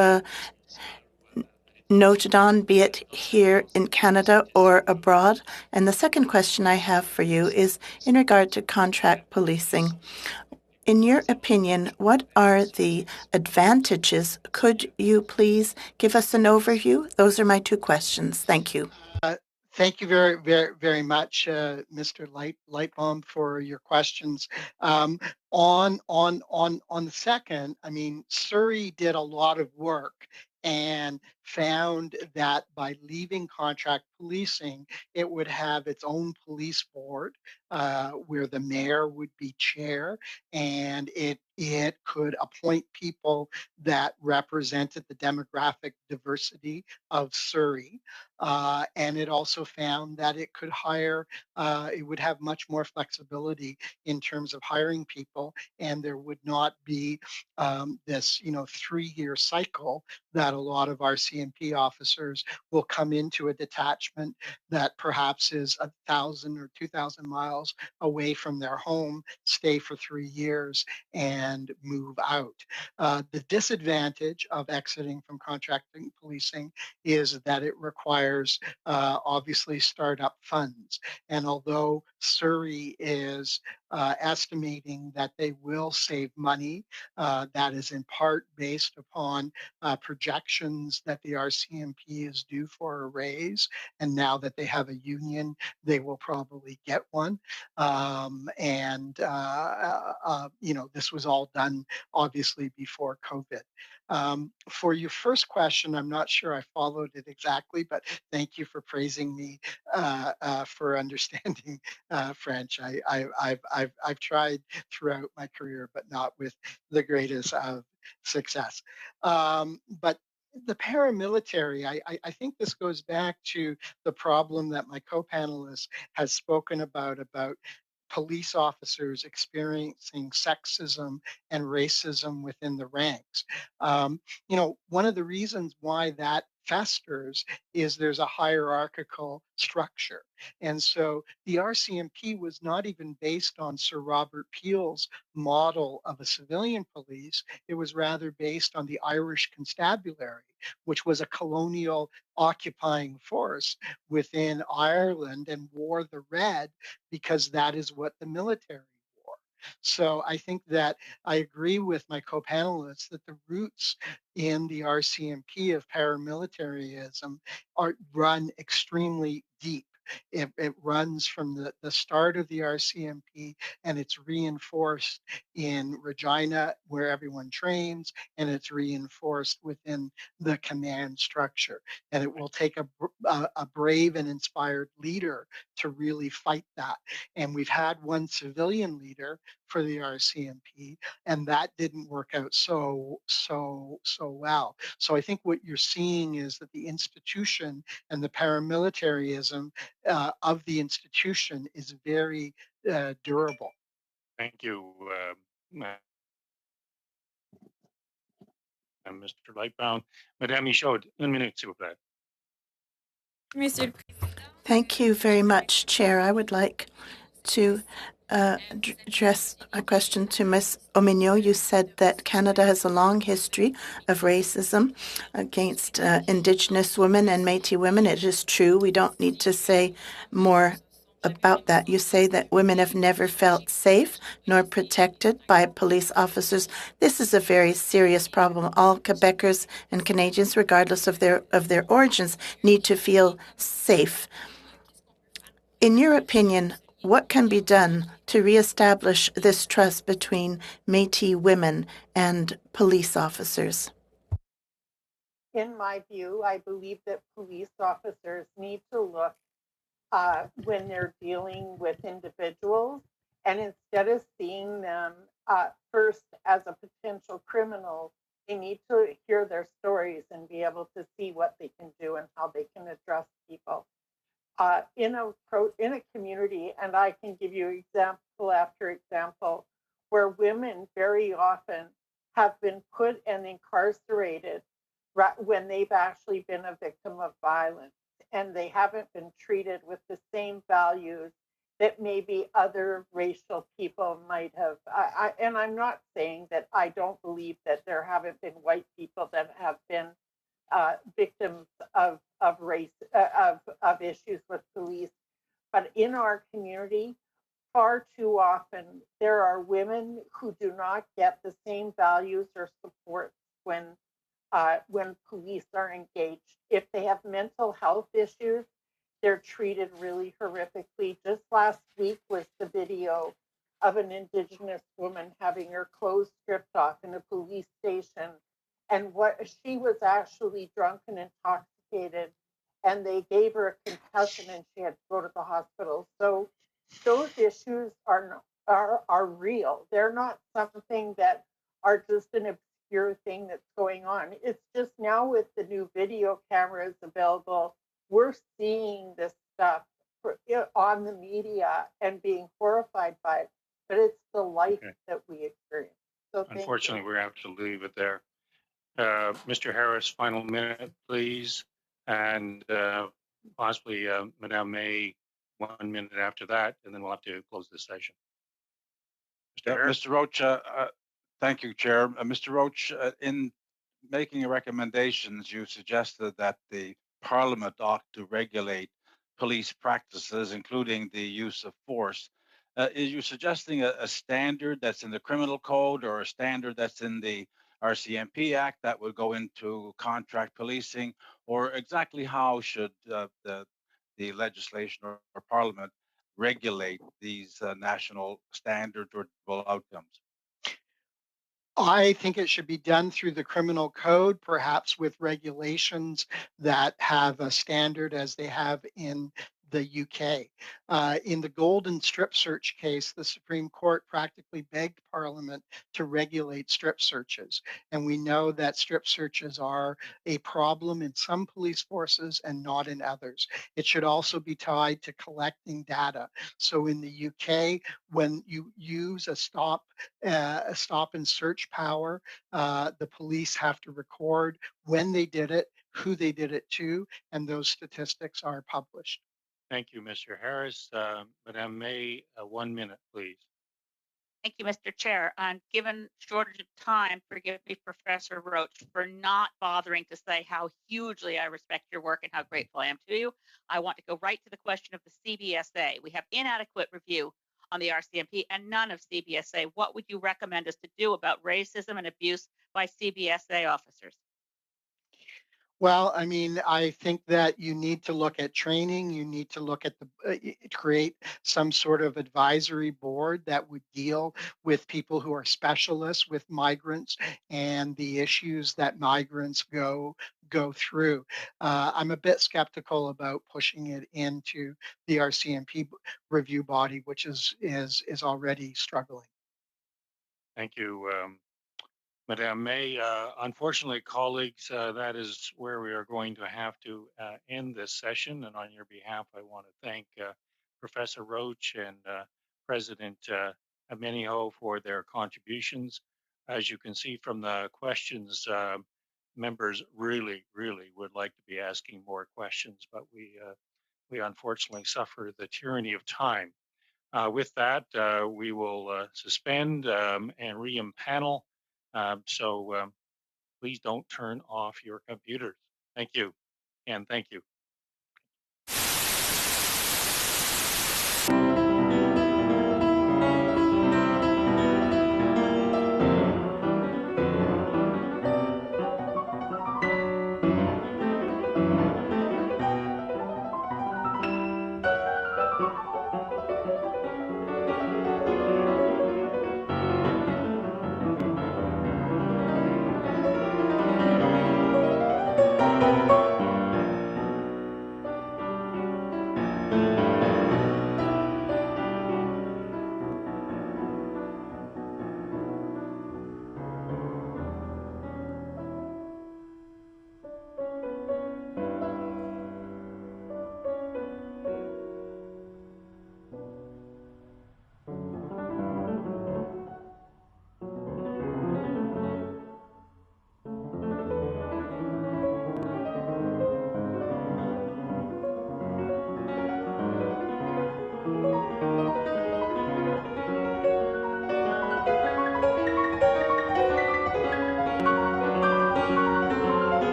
noted on, be it here in Canada or abroad? And the second question I have for you is in regard to contract policing. In your opinion, what are the advantages? Could you please give us an overview? Those are my two questions. Thank you. Thank you very much, Mr. Lightbaum, for your questions. On the second, I mean, Surrey did a lot of work and found that by leaving contract policing, it would have its own police board where the mayor would be chair, and it could appoint people that represented the demographic diversity of Surrey. And it also found that it could hire, it would have much more flexibility in terms of hiring people, and there would not be this, 3-year cycle that a lot of our CMP officers will come into a detachment that perhaps is 1,000 or 2,000 miles away from their home, stay for 3 years, and move out. The disadvantage of exiting from contracting policing is that it requires obviously startup funds. And although Surrey is estimating that they will save money, that is in part based upon projections that the RCMP is due for a raise. And now that they have a union, they will probably get one. This was all done obviously before COVID. For your first question, I'm not sure I followed it exactly, but thank you for praising me for understanding French. I've tried throughout my career, but not with the greatest of success. But the paramilitary, I think this goes back to the problem that my co-panelist has spoken about police officers experiencing sexism and racism within the ranks. One of the reasons why that festers is there's a hierarchical structure. And so the RCMP was not even based on Sir Robert Peel's model of a civilian police. It was rather based on the Irish Constabulary, which was a colonial occupying force within Ireland and wore the red because that is what the military wore. So I think that I agree with my co-panelists that the roots in the RCMP of paramilitarism run extremely deep. It runs from the start of the RCMP, and it's reinforced in Regina where everyone trains, and it's reinforced within the command structure. And it will take a brave and inspired leader to really fight that. And we've had one civilian leader for the RCMP, and that didn't work out so well. So I think what you're seeing is that the institution and the paramilitarism of the institution is very durable. Thank you, Mr. Lightbound. Madame Michaud, 1 minute, s'il vous plaît. Thank you very much, Chair. I would like to address a question to Ms. Omigno. You said that Canada has a long history of racism against Indigenous women and Métis women. It is true. We don't need to say more about that. You say that women have never felt safe nor protected by police officers. This is a very serious problem. All Quebecers and Canadians, regardless of their origins, need to feel safe. In your opinion, what can be done to reestablish this trust between Métis women and police officers? In my view, I believe that police officers need to look when they're dealing with individuals, and instead of seeing them first as a potential criminal, they need to hear their stories and be able to see what they can do and how they can address people. In a community, and I can give you example after example, where women very often have been put and incarcerated when they've actually been a victim of violence, and they haven't been treated with the same values that maybe other racial people might have. And I'm not saying that I don't believe that there haven't been white people that have been victims of race of issues with police, but in our community, far too often there are women who do not get the same values or support when police are engaged. If they have mental health issues, they're treated really horrifically. Just last week was the video of an Indigenous woman having her clothes stripped off in a police station, and what she was actually drunk and intoxicated, and they gave her a concussion and she had to go to the hospital. So those issues are real. They're not something that are just an obscure thing that's going on. It's just now with the new video cameras available, we're seeing this stuff on the media and being horrified by it. But it's the life that we experience. So unfortunately, we're going to have to leave it there. Mr. Harris, final minute, please. And possibly Madame May, 1 minute after that, and then we'll have to close this session. Mr. Roach, thank you, Chair. Mr. Roach, in making recommendations, you suggested that the Parliament ought to regulate police practices, including the use of force. Is you suggesting a standard that's in the criminal code or a standard that's in the RCMP Act that would go into contract policing, or exactly how should the legislation or Parliament regulate these national standards or outcomes? I think it should be done through the criminal code, perhaps with regulations that have a standard as they have in the UK. In the golden strip search case, the Supreme Court practically begged Parliament to regulate strip searches. And we know that strip searches are a problem in some police forces and not in others. It should also be tied to collecting data. So in the UK, when you use a stop and search power, the police have to record when they did it, who they did it to, and those statistics are published. Thank you, Mr. Harris. Madame May, 1 minute, please. Thank you, Mr. Chair. Given shortage of time, forgive me, Professor Roach, for not bothering to say how hugely I respect your work and how grateful I am to you. I want to go right to the question of the CBSA. We have inadequate review on the RCMP and none of CBSA. What would you recommend us to do about racism and abuse by CBSA officers? Well, I mean, I think that you need to look at training. You need to look at create some sort of advisory board that would deal with people who are specialists with migrants and the issues that migrants go through. I'm a bit skeptical about pushing it into the RCMP review body, which is already struggling. Thank you, Madame May. Unfortunately, colleagues, that is where we are going to have to end this session. And on your behalf, I want to thank Professor Roach and President Ameniho for their contributions. As you can see from the questions, members really would like to be asking more questions, but we unfortunately suffer the tyranny of time. With that, we will suspend and re-impanel. So please don't turn off your computers. Thank you. And thank you.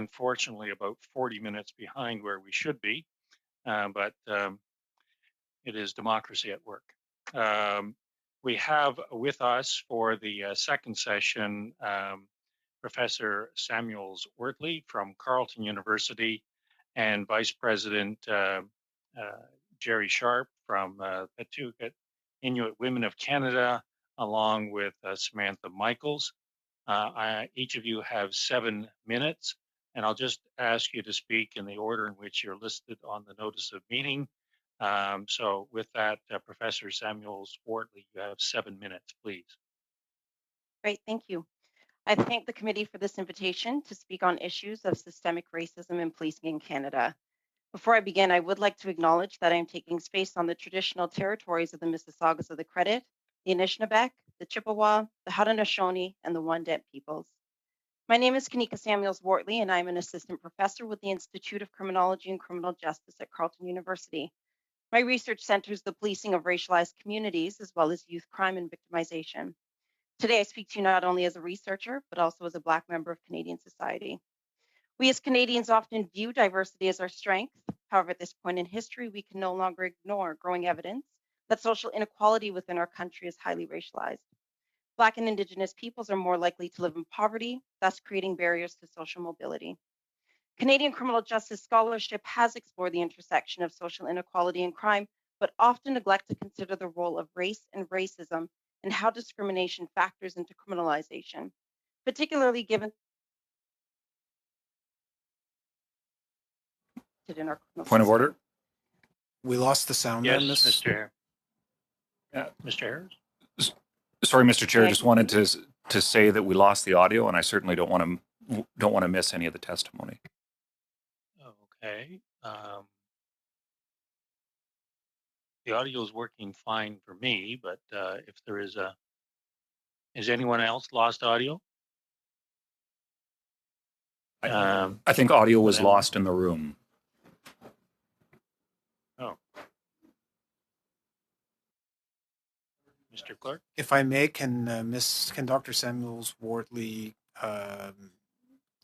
Unfortunately, about 40 minutes behind where we should be, but it is democracy at work. We have with us for the second session Professor Samuels Wortley from Carleton University and Vice President Jerry Sharp from Patuxet Inuit Women of Canada, along with Samantha Michaels. Each of you have 7 minutes, and I'll just ask you to speak in the order in which you're listed on the notice of meeting. So with that, Professor Samuels Wortley, you have 7 minutes, please. Great, thank you. I thank the committee for this invitation to speak on issues of systemic racism in policing in Canada. Before I begin, I would like to acknowledge that I am taking space on the traditional territories of the Mississaugas of the Credit, the Anishinaabe, the Chippewa, the Haudenosaunee, and the Wendat peoples. My name is Kanika Samuels Wortley, and I'm an assistant professor with the Institute of Criminology and Criminal Justice at Carleton University. My research centers the policing of racialized communities as well as youth crime and victimization. Today, I speak to you not only as a researcher, but also as a Black member of Canadian society. We as Canadians often view diversity as our strength. However, at this point in history, we can no longer ignore growing evidence that social inequality within our country is highly racialized. Black and Indigenous peoples are more likely to live in poverty, thus creating barriers to social mobility. Canadian criminal justice scholarship has explored the intersection of social inequality and crime, but often neglect to consider the role of race and racism and how discrimination factors into criminalization, particularly given in our criminal Point of system. order. We lost the sound Yes, there, Miss. Mr. Mr. Harris. Sorry, Mr. Chair. Just wanted to say that we lost the audio, and I certainly don't want to miss any of the testimony. Okay. The audio is working fine for me, but if there is anyone else lost audio? I think audio was lost in the room. Oh. Mr. Clerk? If I may, can Dr. Samuels Wortley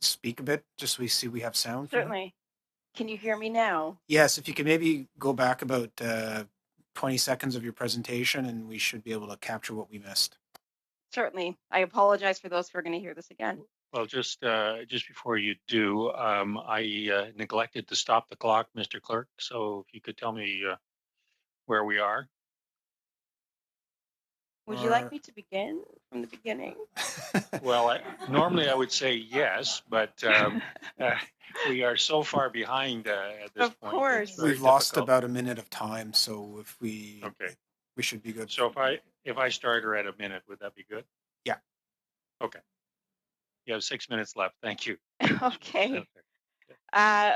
speak a bit, just so we see we have sound? Certainly. Can you hear me now? Yes, if you could maybe go back about 20 seconds of your presentation, and we should be able to capture what we missed. Certainly. I apologize for those who are going to hear this again. Well, just before you do, I neglected to stop the clock, Mr. Clerk. So if you could tell me where we are. Would you like me to begin from the beginning? Well, normally I would say yes, but we are so far behind at this point. Of course. We've lost about a minute of time, so if we we should be good. So if I start her at a minute, would that be good? Yeah. Okay. You have 6 minutes left. Thank you. Okay.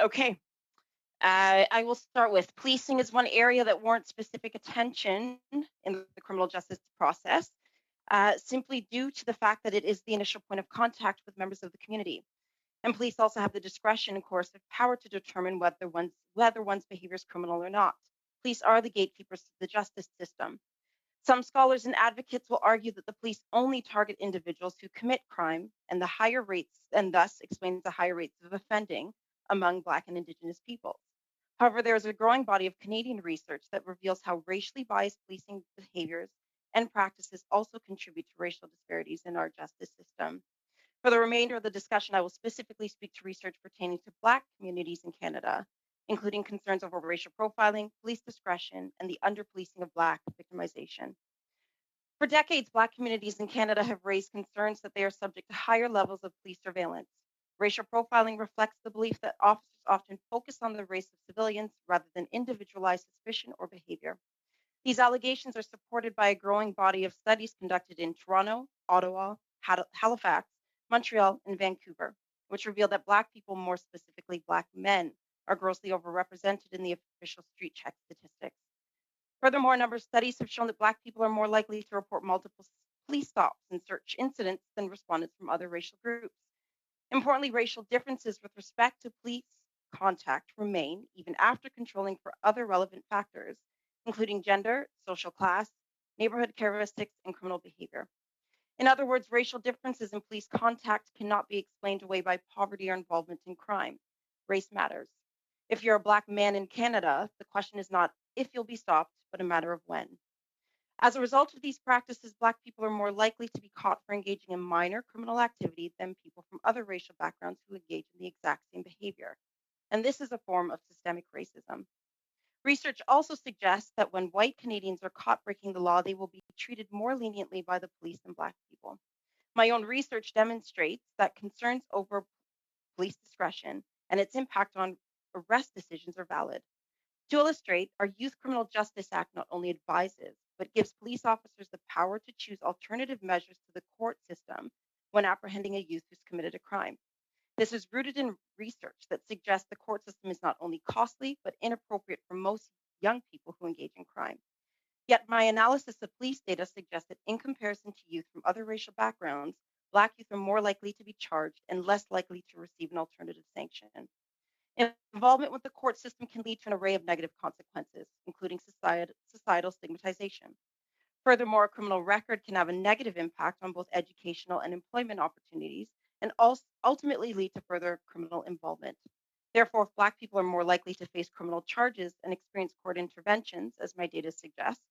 Okay. I will start with policing is one area that warrants specific attention in the criminal justice process, simply due to the fact that it is the initial point of contact with members of the community. And police also have the discretion and coercive power to determine whether one's behavior is criminal or not. Police are the gatekeepers of the justice system. Some scholars and advocates will argue that the police only target individuals who commit crime and thus explains the higher rates of offending among Black and Indigenous peoples. However, there is a growing body of Canadian research that reveals how racially biased policing behaviors and practices also contribute to racial disparities in our justice system. For the remainder of the discussion, I will specifically speak to research pertaining to Black communities in Canada, including concerns over racial profiling, police discretion, and the underpolicing of Black victimization. For decades, Black communities in Canada have raised concerns that they are subject to higher levels of police surveillance. Racial profiling reflects the belief that officers often focus on the race of civilians rather than individualized suspicion or behavior. These allegations are supported by a growing body of studies conducted in Toronto, Ottawa, Halifax, Montreal, and Vancouver, which reveal that Black people, more specifically Black men, are grossly overrepresented in the official street check statistics. Furthermore, a number of studies have shown that Black people are more likely to report multiple police stops and search incidents than respondents from other racial groups. Importantly, racial differences with respect to police contact remain even after controlling for other relevant factors, including gender, social class, neighborhood characteristics, and criminal behavior. In other words, racial differences in police contact cannot be explained away by poverty or involvement in crime. Race matters. If you're a Black man in Canada, the question is not if you'll be stopped, but a matter of when. As a result of these practices, Black people are more likely to be caught for engaging in minor criminal activity than people from other racial backgrounds who engage in the exact same behavior. And this is a form of systemic racism. Research also suggests that when white Canadians are caught breaking the law, they will be treated more leniently by the police than Black people. My own research demonstrates that concerns over police discretion and its impact on arrest decisions are valid. To illustrate, our Youth Criminal Justice Act not only advises, but gives police officers the power to choose alternative measures to the court system when apprehending a youth who's committed a crime. This is rooted in research that suggests the court system is not only costly, but inappropriate for most young people who engage in crime. Yet my analysis of police data suggests that in comparison to youth from other racial backgrounds, Black youth are more likely to be charged and less likely to receive an alternative sanction. Involvement with the court system can lead to an array of negative consequences, including societal stigmatization. Furthermore, a criminal record can have a negative impact on both educational and employment opportunities and ultimately lead to further criminal involvement. Therefore, if Black people are more likely to face criminal charges and experience court interventions, as my data suggests,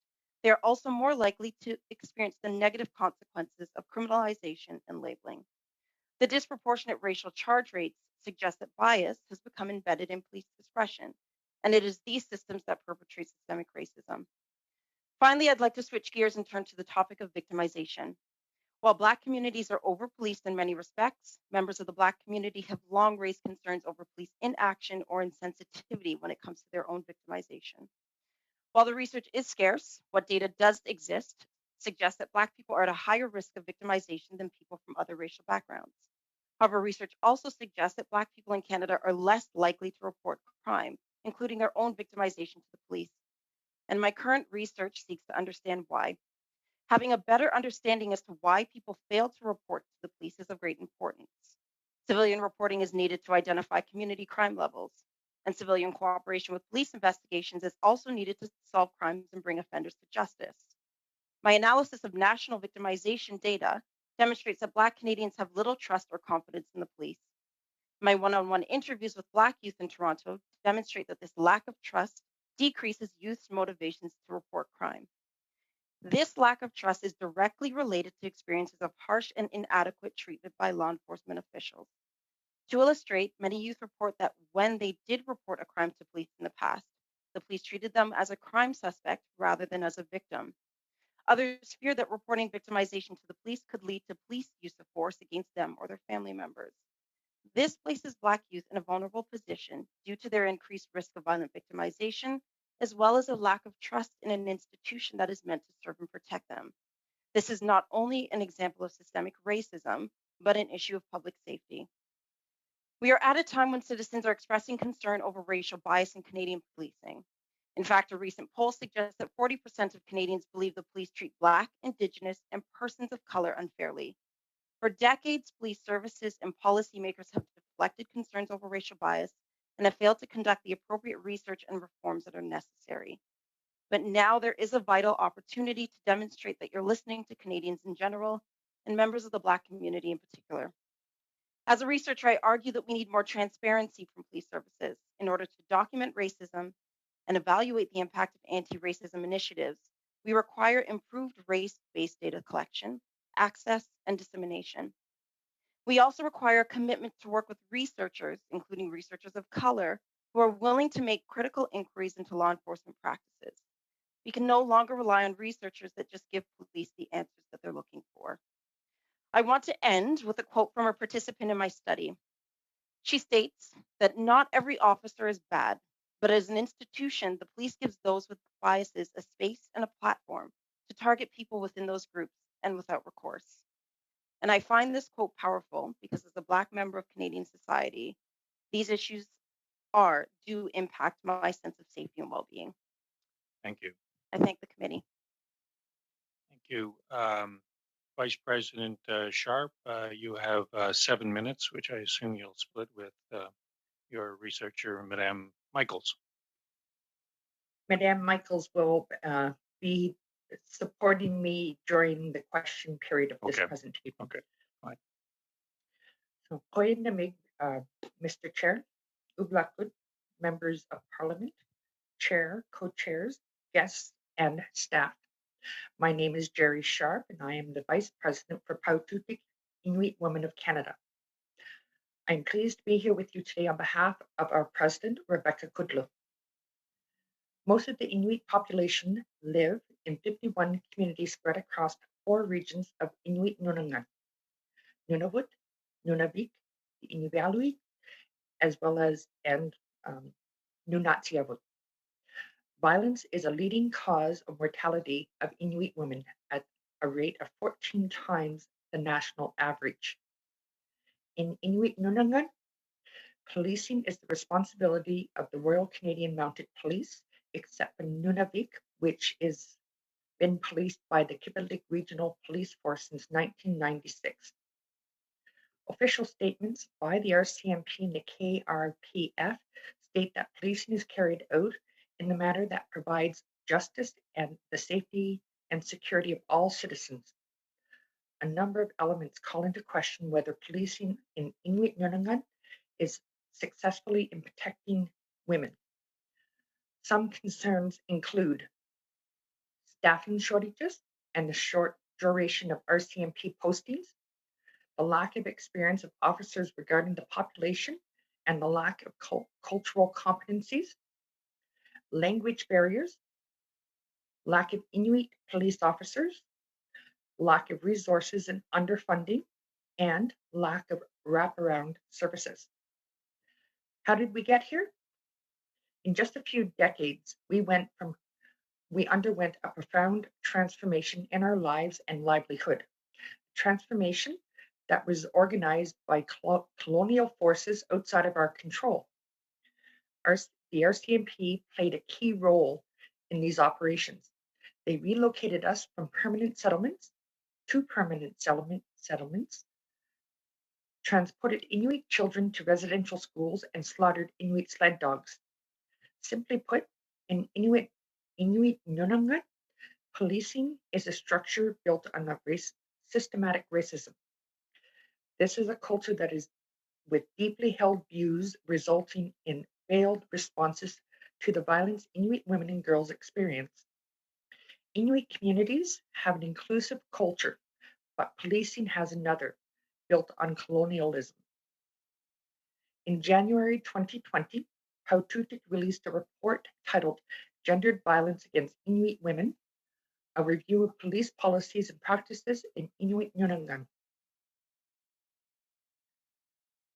they are also more likely to experience the negative consequences of criminalization and labeling. The disproportionate racial charge rates suggest that bias has become embedded in police discretion, and it is these systems that perpetrate systemic racism. Finally, I'd like to switch gears and turn to the topic of victimization. While Black communities are over-policed in many respects, members of the Black community have long raised concerns over police inaction or insensitivity when it comes to their own victimization. While the research is scarce, what data does exist suggests that Black people are at a higher risk of victimization than people from other racial backgrounds. However, research also suggests that Black people in Canada are less likely to report crime, including their own victimization to the police. And my current research seeks to understand why. Having a better understanding as to why people fail to report to the police is of great importance. Civilian reporting is needed to identify community crime levels, and civilian cooperation with police investigations is also needed to solve crimes and bring offenders to justice. My analysis of national victimization data demonstrates that Black Canadians have little trust or confidence in the police. My one-on-one interviews with Black youth in Toronto demonstrate that this lack of trust decreases youth's motivations to report crime. This lack of trust is directly related to experiences of harsh and inadequate treatment by law enforcement officials. To illustrate, many youth report that when they did report a crime to police in the past, the police treated them as a crime suspect rather than as a victim. Others fear that reporting victimization to the police could lead to police use of force against them or their family members. This places Black youth in a vulnerable position due to their increased risk of violent victimization, as well as a lack of trust in an institution that is meant to serve and protect them. This is not only an example of systemic racism, but an issue of public safety. We are at a time when citizens are expressing concern over racial bias in Canadian policing. In fact, a recent poll suggests that 40% of Canadians believe the police treat Black, Indigenous, and persons of color unfairly. For decades, police services and policymakers have deflected concerns over racial bias and have failed to conduct the appropriate research and reforms that are necessary. But now there is a vital opportunity to demonstrate that you're listening to Canadians in general and members of the Black community in particular. As a researcher, I argue that we need more transparency from police services in order to document racism and evaluate the impact of anti-racism initiatives. We require improved race-based data collection, access, and dissemination. We also require a commitment to work with researchers, including researchers of color, who are willing to make critical inquiries into law enforcement practices. We can no longer rely on researchers that just give police the answers that they're looking for. I want to end with a quote from a participant in my study. She states that not every officer is bad, but as an institution, the police gives those with biases a space and a platform to target people within those groups and without recourse. And I find this quote powerful because as a Black member of Canadian society, these issues do impact my sense of safety and well-being. Thank you. I thank the committee. Thank you. Vice President Sharp, you have 7 minutes, which I assume you'll split with your researcher, Madame Michaels. Madame Michaels will be supporting me during the question period of this presentation. Okay, fine. So, Mr. Chair, Ublakut, members of Parliament, Chair, co-chairs, guests, and staff. My name is Jerry Sharp, and I am the Vice President for Paututik Inuit Women of Canada. I'm pleased to be here with you today on behalf of our President, Rebecca Kudlow. Most of the Inuit population live in 51 communities spread across 4 regions of Inuit Nunungan. Nunavut, Nunavik, the Inuvialuit, as well as Nunatsiavut. Violence is a leading cause of mortality of Inuit women at a rate of 14 times the national average. In Inuit Nunangan, policing is the responsibility of the Royal Canadian Mounted Police, except for Nunavik, which is been policed by the Kivalliq Regional Police Force since 1996. Official statements by the RCMP and the KRPF state that policing is carried out in the manner that provides justice and the safety and security of all citizens. A number of elements call into question whether policing in Inuit Nunangan is successfully in protecting women. Some concerns include staffing shortages and the short duration of RCMP postings, the lack of experience of officers regarding the population, and the lack of cultural competencies, language barriers, lack of Inuit police officers, lack of resources and underfunding, and lack of wraparound services. How did we get here? In just a few decades, we underwent a profound transformation in our lives and livelihood. Transformation that was organized by colonial forces outside of our control. The RCMP played a key role in these operations. They relocated us from permanent settlements to permanent settlements, transported Inuit children to residential schools, and slaughtered Inuit sled dogs. Simply put, in Inuit Nunangan, policing is a structure built on systematic racism. This is a culture that is with deeply held views resulting in failed responses to the violence Inuit women and girls experience. Inuit communities have an inclusive culture, but policing has another, built on colonialism. In January 2020, Haututut released a report titled Gendered Violence Against Inuit Women, a review of police policies and practices in Inuit Nunangan.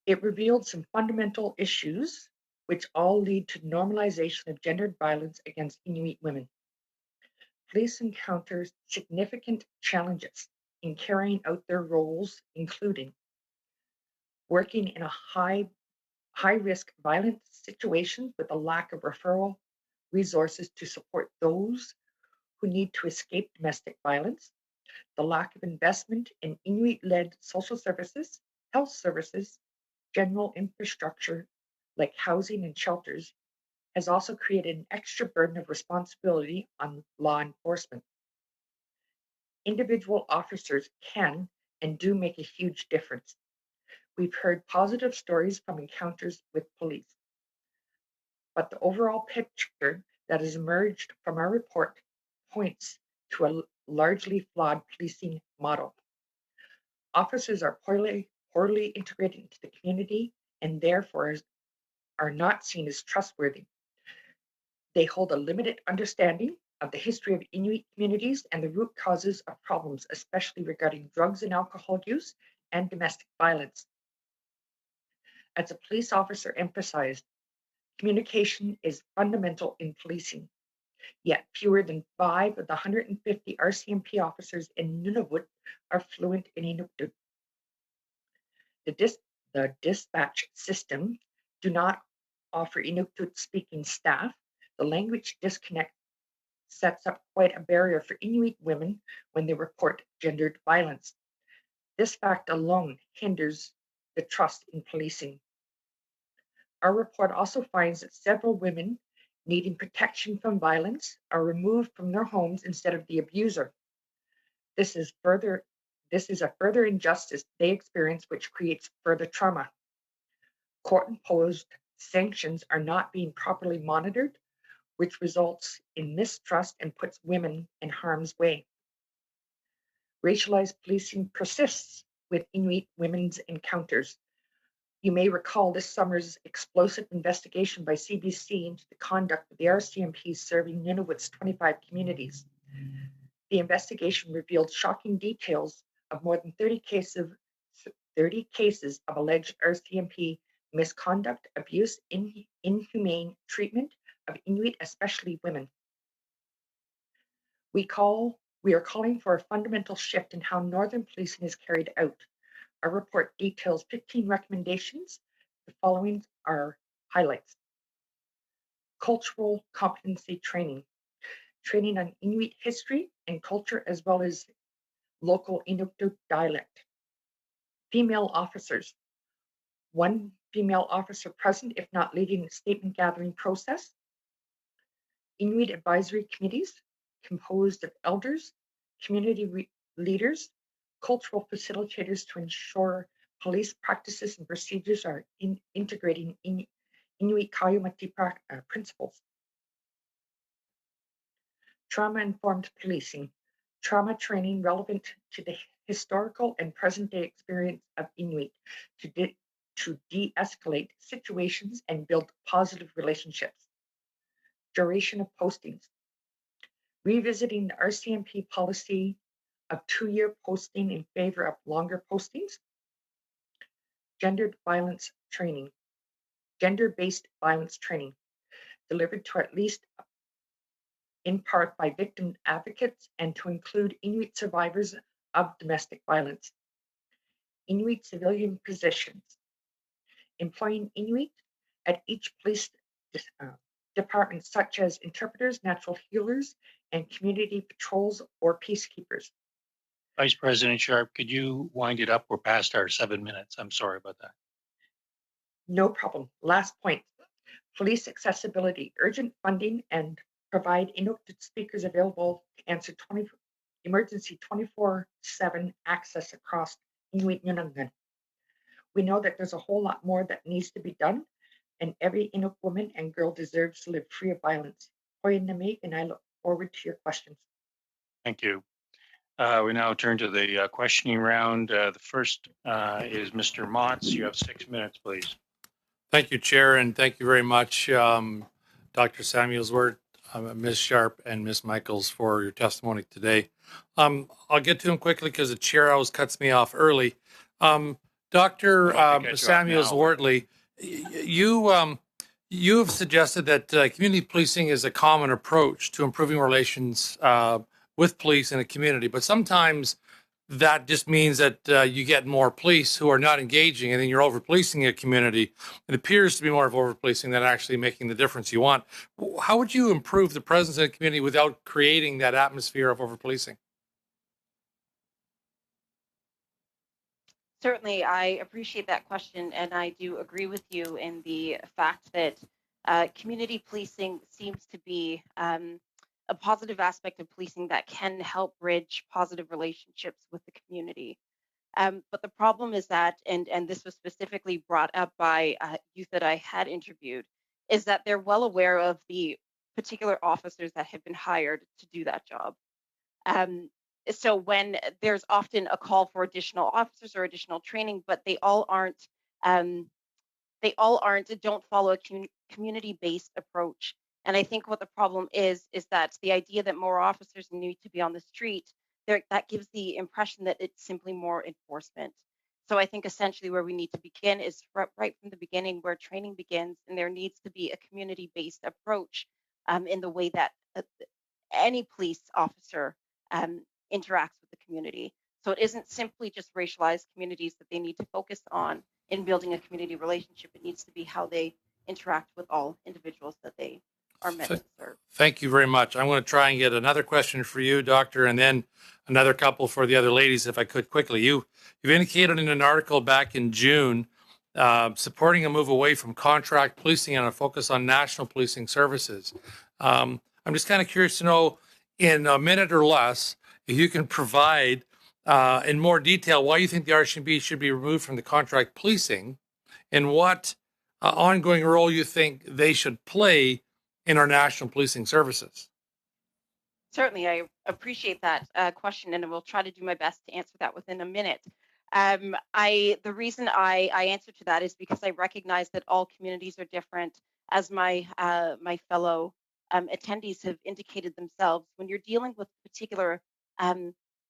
It revealed some fundamental issues which all lead to normalization of gendered violence against Inuit women. Police encounter significant challenges in carrying out their roles, including working in a high-risk violent situations with a lack of referral resources to support those who need to escape domestic violence, the lack of investment in Inuit-led social services, health services, general infrastructure like housing and shelters has also created an extra burden of responsibility on law enforcement. Individual officers can and do make a huge difference. We've heard positive stories from encounters with police, but the overall picture that has emerged from our report points to a largely flawed policing model. Officers are poorly integrated into the community and therefore are not seen as trustworthy. They hold a limited understanding of the history of Inuit communities and the root causes of problems, especially regarding drugs and alcohol use and domestic violence. As a police officer emphasized, communication is fundamental in policing, yet fewer than 5 of the 150 RCMP officers in Nunavut are fluent in Inuktitut. The dispatch system do not offer Inuktitut-speaking staff. The language disconnect sets up quite a barrier for Inuit women when they report gendered violence. This fact alone hinders the trust in policing. Our report also finds that several women needing protection from violence are removed from their homes instead of the abuser. This is a further injustice they experience, which creates further trauma. Court-imposed sanctions are not being properly monitored, which results in mistrust and puts women in harm's way. Racialized policing persists with Inuit women's encounters. You may recall this summer's explosive investigation by CBC into the conduct of the RCMP serving Nunavut's 25 communities. The investigation revealed shocking details of more than 30 30 cases of alleged RCMP misconduct, abuse, inhumane treatment of Inuit, especially women. We are calling for a fundamental shift in how Northern policing is carried out. Our report details 15 recommendations. The following are highlights. Cultural competency training. Training on Inuit history and culture as well as local Inuktitut dialect. Female officers. One female officer present, if not leading the statement gathering process. Inuit advisory committees composed of elders, community leaders, cultural facilitators to ensure police practices and procedures are integrating Inuit Kayumati principles. Trauma-informed policing, trauma training relevant to the historical and present-day experience of Inuit to de-escalate situations and build positive relationships. Duration of postings. Revisiting the RCMP policy of 2-year posting in favor of longer postings. Gendered violence training. Gender-based violence training delivered to at least in part by victim advocates and to include Inuit survivors of domestic violence. Inuit civilian positions. Employing Inuit at each police department, such as interpreters, natural healers, and community patrols or peacekeepers. Vice President Sharp, could you wind it up? We're past our 7 minutes. I'm sorry about that. No problem. Last point. Police accessibility, urgent funding, and provide Inuktitut speakers available to answer emergency 24/7 access across Inuit Nunangan. We know that there's a whole lot more that needs to be done, and every Inuk woman and girl deserves to live free of violence. And I look forward to your questions. Thank you. We now turn to the questioning round. The first is Mr. Motz. You have 6 minutes, please. Thank you, Chair, and thank you very much, Dr. Samuelsworth, Ms. Sharp, and Ms. Michaels for your testimony today. I'll get to them quickly because the Chair always cuts me off early. Dr. Samuelsworth, you have suggested that community policing is a common approach to improving relations with police in a community, but sometimes that just means that you get more police who are not engaging, and then you're over-policing a community. It appears to be more of over-policing than actually making the difference you want. How would you improve the presence in a community without creating that atmosphere of over-policing? Certainly, I appreciate that question, and I do agree with you in the fact that community policing seems to be a positive aspect of policing that can help bridge positive relationships with the community. But the problem is that, and this was specifically brought up by youth that I had interviewed, is that they're well aware of the particular officers that have been hired to do that job. So when there's often a call for additional officers or additional training, but they all don't follow a community-based approach. And I think what the problem is that the idea that more officers need to be on the street, that gives the impression that it's simply more enforcement. So I think essentially where we need to begin is right from the beginning, where training begins, and there needs to be a community-based approach in the way that any police officer interacts with the community. So it isn't simply just racialized communities that they need to focus on in building a community relationship. It needs to be how they interact with all individuals that they are meant to serve. Thank you very much. I'm going to try and get another question for you, Doctor, and then another couple for the other ladies, if I could quickly. You've indicated in an article back in June supporting a move away from contract policing and a focus on national policing services. I'm just kind of curious to know, in a minute or less, if you can provide in more detail why you think the RCMP should be removed from the contract policing and what ongoing role you think they should play in our national policing services. Certainly, I appreciate that question, and I will try to do my best to answer that within a minute. The reason I answer to that is because I recognize that all communities are different, as my fellow attendees have indicated themselves. When you're dealing with particular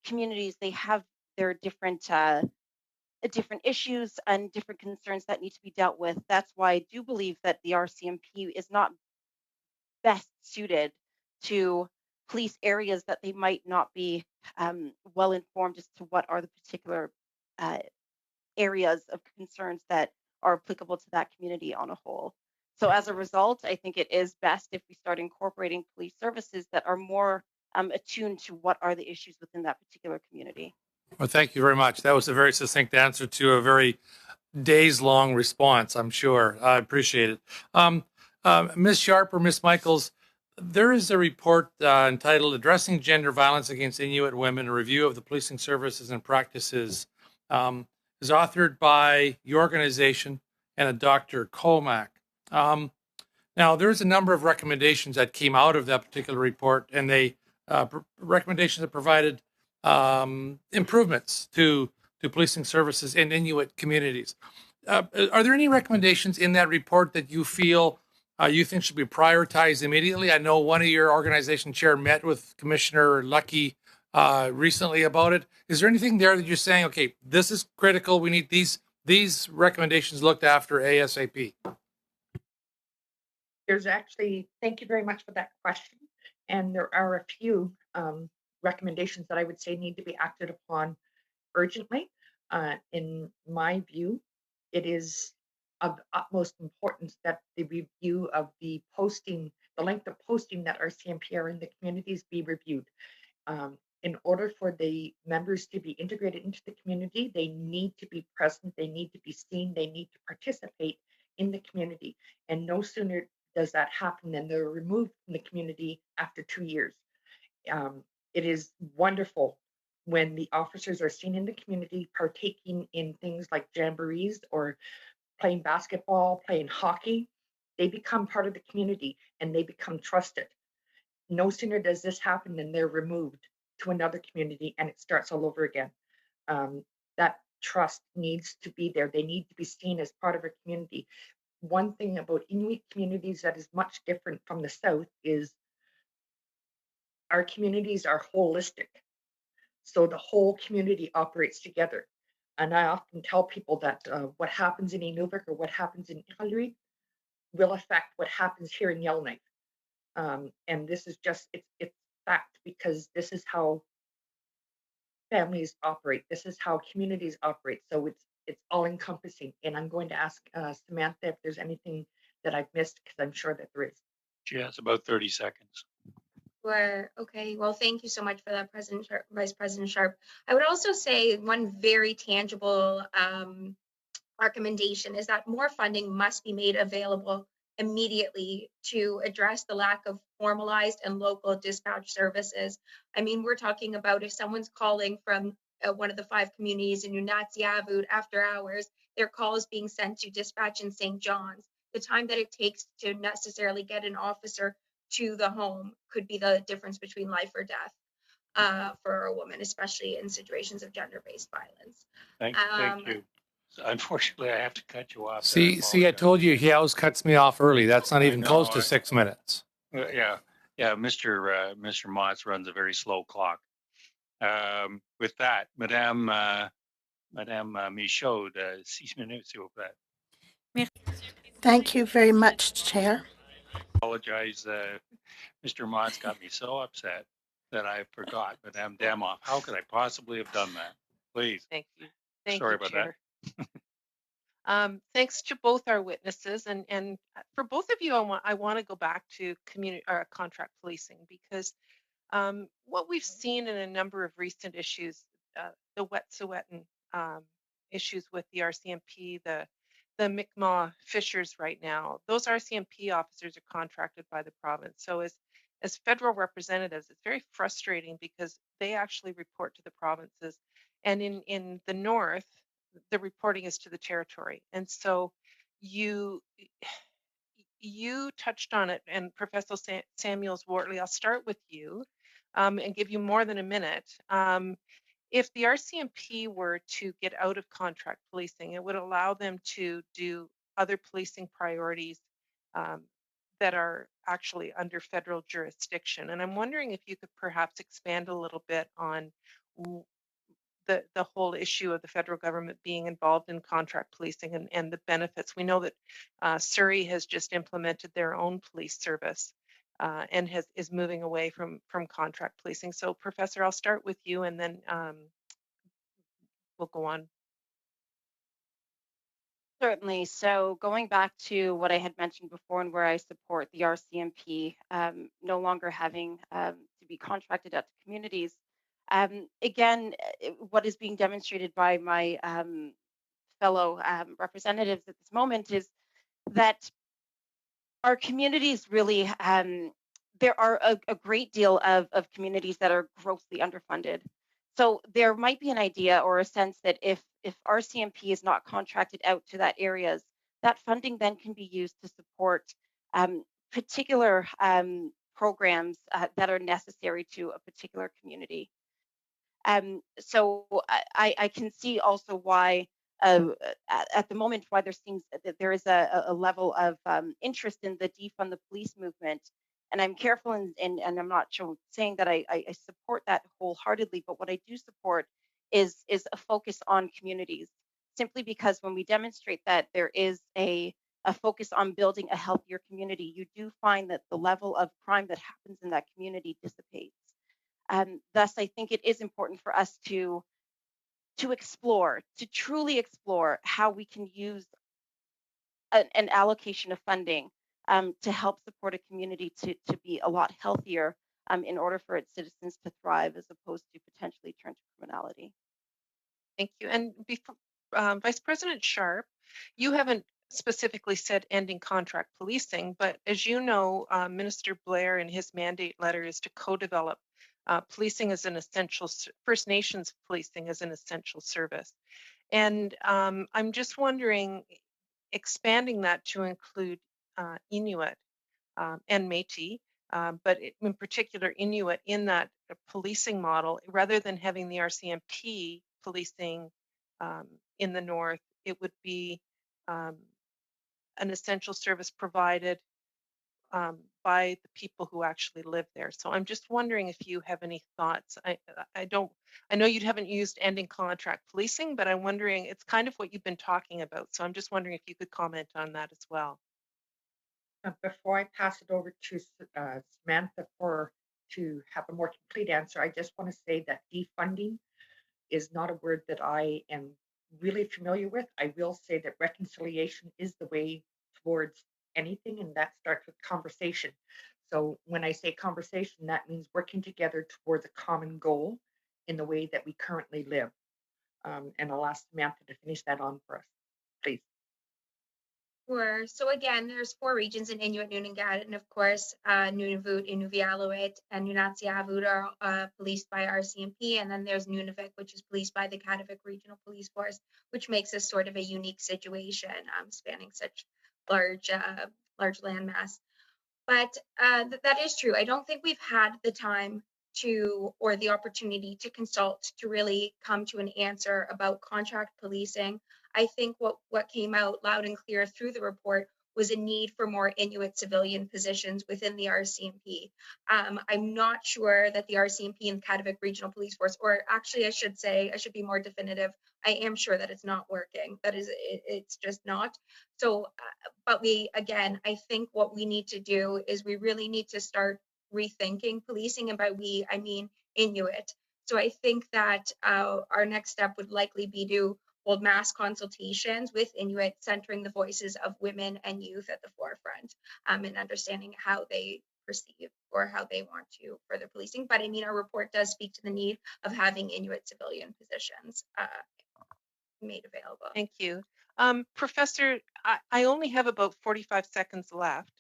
communities, they have their different different issues and different concerns that need to be dealt with. That's why I do believe that the RCMP is not best suited to police areas that they might not be well informed as to what are the particular uh, areas of concerns that are applicable to that community on a whole. So as a result, I think it is best if we start incorporating police services that are more attuned to what are the issues within that particular community. Well, thank you very much. That was a very succinct answer to a very days-long response, I'm sure. I appreciate it. Ms. Sharp or Ms. Michaels, there is a report entitled Addressing Gender Violence Against Inuit Women, a review of the policing services and practices. Is authored by your organization and a Dr. Comack. Now, there's a number of recommendations that came out of that particular report, and they recommendations that provided improvements to policing services in Inuit communities. Are there any recommendations in that report that you feel you think should be prioritized immediately? I know one of your organization chair met with Commissioner Lucky recently about it. Is there anything there that you're saying, okay, this is critical, we need these recommendations looked after ASAP? There's actually, thank you very much for that question. And there are a few recommendations that I would say need to be acted upon urgently. In my view, it is of utmost importance that the review of the posting, the length of posting that RCMP are in the communities be reviewed. In order for the members to be integrated into the community, they need to be present, they need to be seen, they need to participate in the community. And no sooner does that happen than they're removed from the community after 2 years. It is wonderful when the officers are seen in the community partaking in things like jamborees or playing basketball, playing hockey. They become part of the community and they become trusted. No sooner does this happen than they're removed to another community and it starts all over again. That trust needs to be there. They need to be seen as part of a community. One thing about Inuit communities that is much different from the South is our communities are holistic. So the whole community operates together. And I often tell people that what happens in Inuvik or what happens in Iqaluit will affect what happens here in Yellowknife. And this is just, it's fact because this is how families operate. This is how communities operate. So it's all encompassing. And I'm going to ask Samantha if there's anything that I've missed because I'm sure that there is. She has about 30 seconds. Sure. Okay. Well, thank you so much for that, Vice President Sharp. I would also say one very tangible recommendation is that more funding must be made available immediately to address the lack of formalized and local dispatch services. I mean, we're talking about if someone's calling from one of the 5 communities in Nunatsiavut after hours, their call is being sent to dispatch in St. John's. The time that it takes to necessarily get an officer to the home could be the difference between life or death for a woman, especially in situations of gender-based violence. Thank you. Unfortunately, I have to cut you off. See, I told you he always cuts me off early. That's not even close to 6 minutes. Yeah. Mr. Motz runs a very slow clock. With that, Madame Michaud, 6 minutes, s'il vous plaît. Thank you very much, Chair. Apologize. Mr. Motz got me so upset that I forgot Madame Damoff. How could I possibly have done that? Please. Thank you. Sorry about Chair. Thanks to both our witnesses, and for both of you, I want to go back to community or contract policing because what we've seen in a number of recent issues, the Wet'suwet'en issues with the RCMP, the Mi'kmaq fishers right now, those RCMP officers are contracted by the province. So as federal representatives, it's very frustrating because they actually report to the provinces, and in the north, the reporting is to the territory. And so you touched on it, and Professor Samuels Wortley, I'll start with you and give you more than a minute. If the RCMP were to get out of contract policing, it would allow them to do other policing priorities that are actually under federal jurisdiction. And I'm wondering if you could perhaps expand a little bit on the whole issue of the federal government being involved in contract policing and the benefits. We know that Surrey has just implemented their own police service and is moving away from contract policing. So, Professor, I'll start with you, and then we'll go on. Certainly. So going back to what I had mentioned before and where I support the RCMP no longer having to be contracted out to communities, again, what is being demonstrated by my fellow representatives at this moment is that our communities really, there are a great deal of communities that are grossly underfunded. So there might be an idea or a sense that if RCMP is not contracted out to that areas, that funding then can be used to support particular programs that are necessary to a particular community. So I can see also why at the moment why there seems that there is a level of interest in the defund the police movement. And I'm careful and I'm not saying that I support that wholeheartedly, but what I do support is a focus on communities, simply because when we demonstrate that there is a focus on building a healthier community, you do find that the level of crime that happens in that community dissipates. Thus, I think it is important for us to explore, to truly explore how we can use an allocation of funding to help support a community to be a lot healthier in order for its citizens to thrive as opposed to potentially turn to criminality. Thank you. And before, Vice President Sharp, you haven't specifically said ending contract policing, but as you know, Minister Blair in his mandate letter is to co-develop policing as an essential, First Nations policing as an essential service. And I'm just wondering, expanding that to include Inuit and Métis, but in particular Inuit in that policing model, rather than having the RCMP policing in the north, it would be an essential service provided by the people who actually live there. So I'm just wondering if you have any thoughts. I know you haven't used ending contract policing, but I'm wondering, it's kind of what you've been talking about. So I'm just wondering if you could comment on that as well. Before I pass it over to Samantha to have a more complete answer, I just want to say that defunding is not a word that I am really familiar with. I will say that reconciliation is the way towards anything, and that starts with conversation. So when I say conversation, that means working together towards a common goal in the way that we currently live. And I'll ask Samantha to finish that on for us, please. Sure. So again, there's 4 regions in Inuit Nunavut, and of course, Nunavut, Inuvialuit, and Nunatsiavut are policed by RCMP, and then there's Nunavik, which is policed by the Kativik Regional Police Force, which makes this sort of a unique situation, spanning such large landmass. But that is true. I don't think we've had the time or the opportunity to consult to really come to an answer about contract policing. I think what came out loud and clear through the report was a need for more Inuit civilian positions within the RCMP. I'm not sure that the RCMP and Kativik Regional Police Force, or actually I should be more definitive. I am sure that it's not working. It's just not. So, but I think what we need to do is we really need to start rethinking policing, and by we, I mean Inuit. So I think that our next step would likely be to hold mass consultations with Inuit, centering the voices of women and youth at the forefront, and understanding how they perceive or how they want to further policing. But I mean, our report does speak to the need of having Inuit civilian positions made available. Thank you. Professor, I only have about 45 seconds left.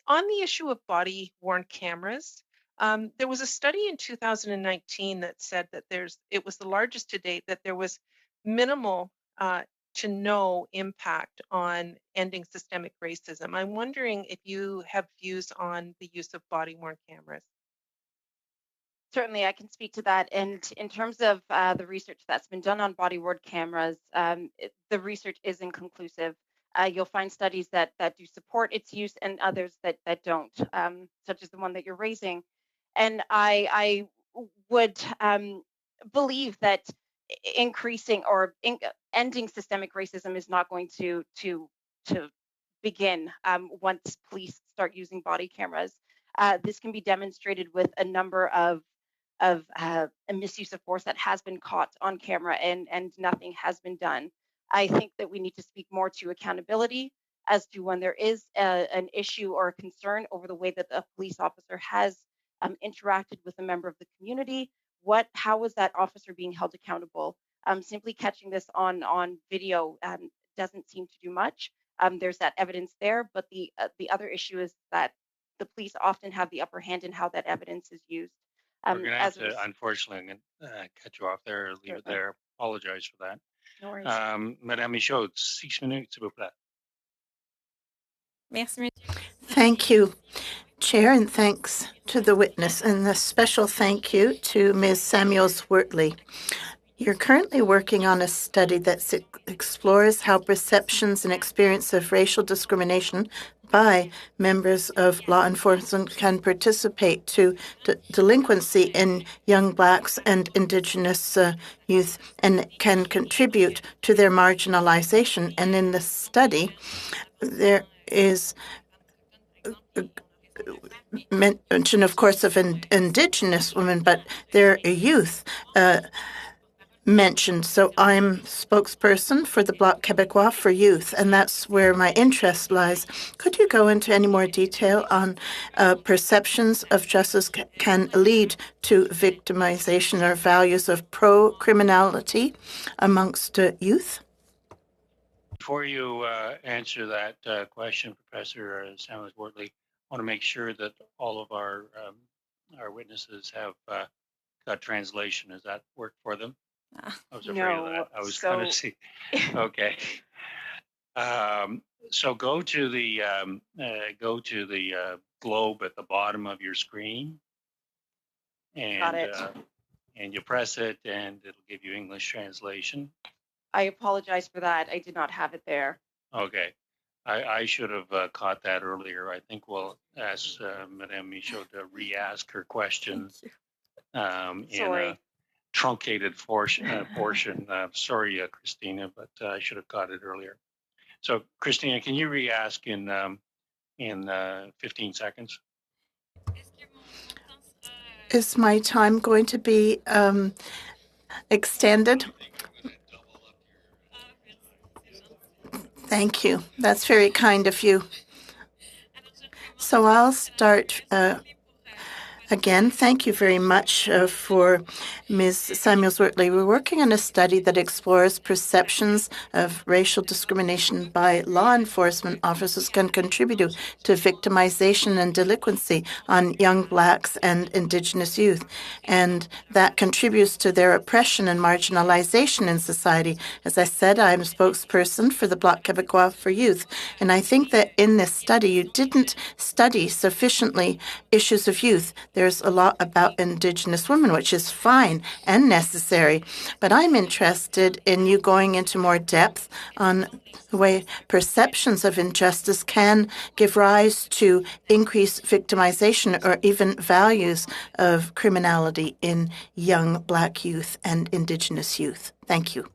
On the issue of body-worn cameras, there was a study in 2019 that said that it was the largest to date, that there was minimal to no impact on ending systemic racism. I'm wondering if you have views on the use of body-worn cameras. Certainly, I can speak to that. And in terms of the research that's been done on body-worn cameras, the research is inconclusive. You'll find studies that do support its use and others that don't, such as the one that you're raising. And I would believe that increasing or ending systemic racism is not going to begin once police start using body cameras. This can be demonstrated with a number of a misuse of force that has been caught on camera, and nothing has been done. I think that we need to speak more to accountability as to when there is an issue or a concern over the way that a police officer has interacted with a member of the community. How was that officer being held accountable? Simply catching this on video doesn't seem to do much. There's that evidence there, but the other issue is that the police often have the upper hand in how that evidence is used. We're going to have to, unfortunately, cut you off there or leave it there. Apologize for that. No worries. Madame Michaud, 6 minutes, s'il vous plaît. Thank you, Chair, and thanks to the witness, and a special thank you to Ms. Samuels-Wortley. You're currently working on a study that explores how perceptions and experience of racial discrimination by members of law enforcement can participate to delinquency in young Blacks and Indigenous youth and can contribute to their marginalization. And in the study, there is mention, of course, of Indigenous women, but their youth mentioned. So I'm spokesperson for the Bloc Québécois for Youth, and that's where my interest lies. Could you go into any more detail on perceptions of justice can lead to victimization or values of pro-criminality amongst youth? Before you answer that question, Professor Samuels-Wortley, I want to make sure that all of our witnesses have got translation. Does that work for them? I was afraid of that. I was going to see. Okay. So go to the globe at the bottom of your screen, and you press it, and it'll give you English translation. I apologize for that. I did not have it there. Okay. I should have caught that earlier. I think we'll ask Madame Michaud to re-ask her question in a truncated portion. Sorry, Christina, but I should have caught it earlier. So, Christina, can you re-ask in 15 seconds? Is my time going to be extended? Thank you. That's very kind of you. So I'll start again. Thank you very much for Ms. Samuels-Wortley. We're working on a study that explores perceptions of racial discrimination by law enforcement officers can contribute to victimization and delinquency on young Blacks and Indigenous youth, and that contributes to their oppression and marginalization in society. As I said, I'm a spokesperson for the Bloc Québécois for Youth, and I think that in this study you didn't study sufficiently issues of youth. There's a lot about Indigenous women, which is fine and necessary. But I'm interested in you going into more depth on the way perceptions of injustice can give rise to increased victimization or even values of criminality in young Black youth and Indigenous youth. Thank you.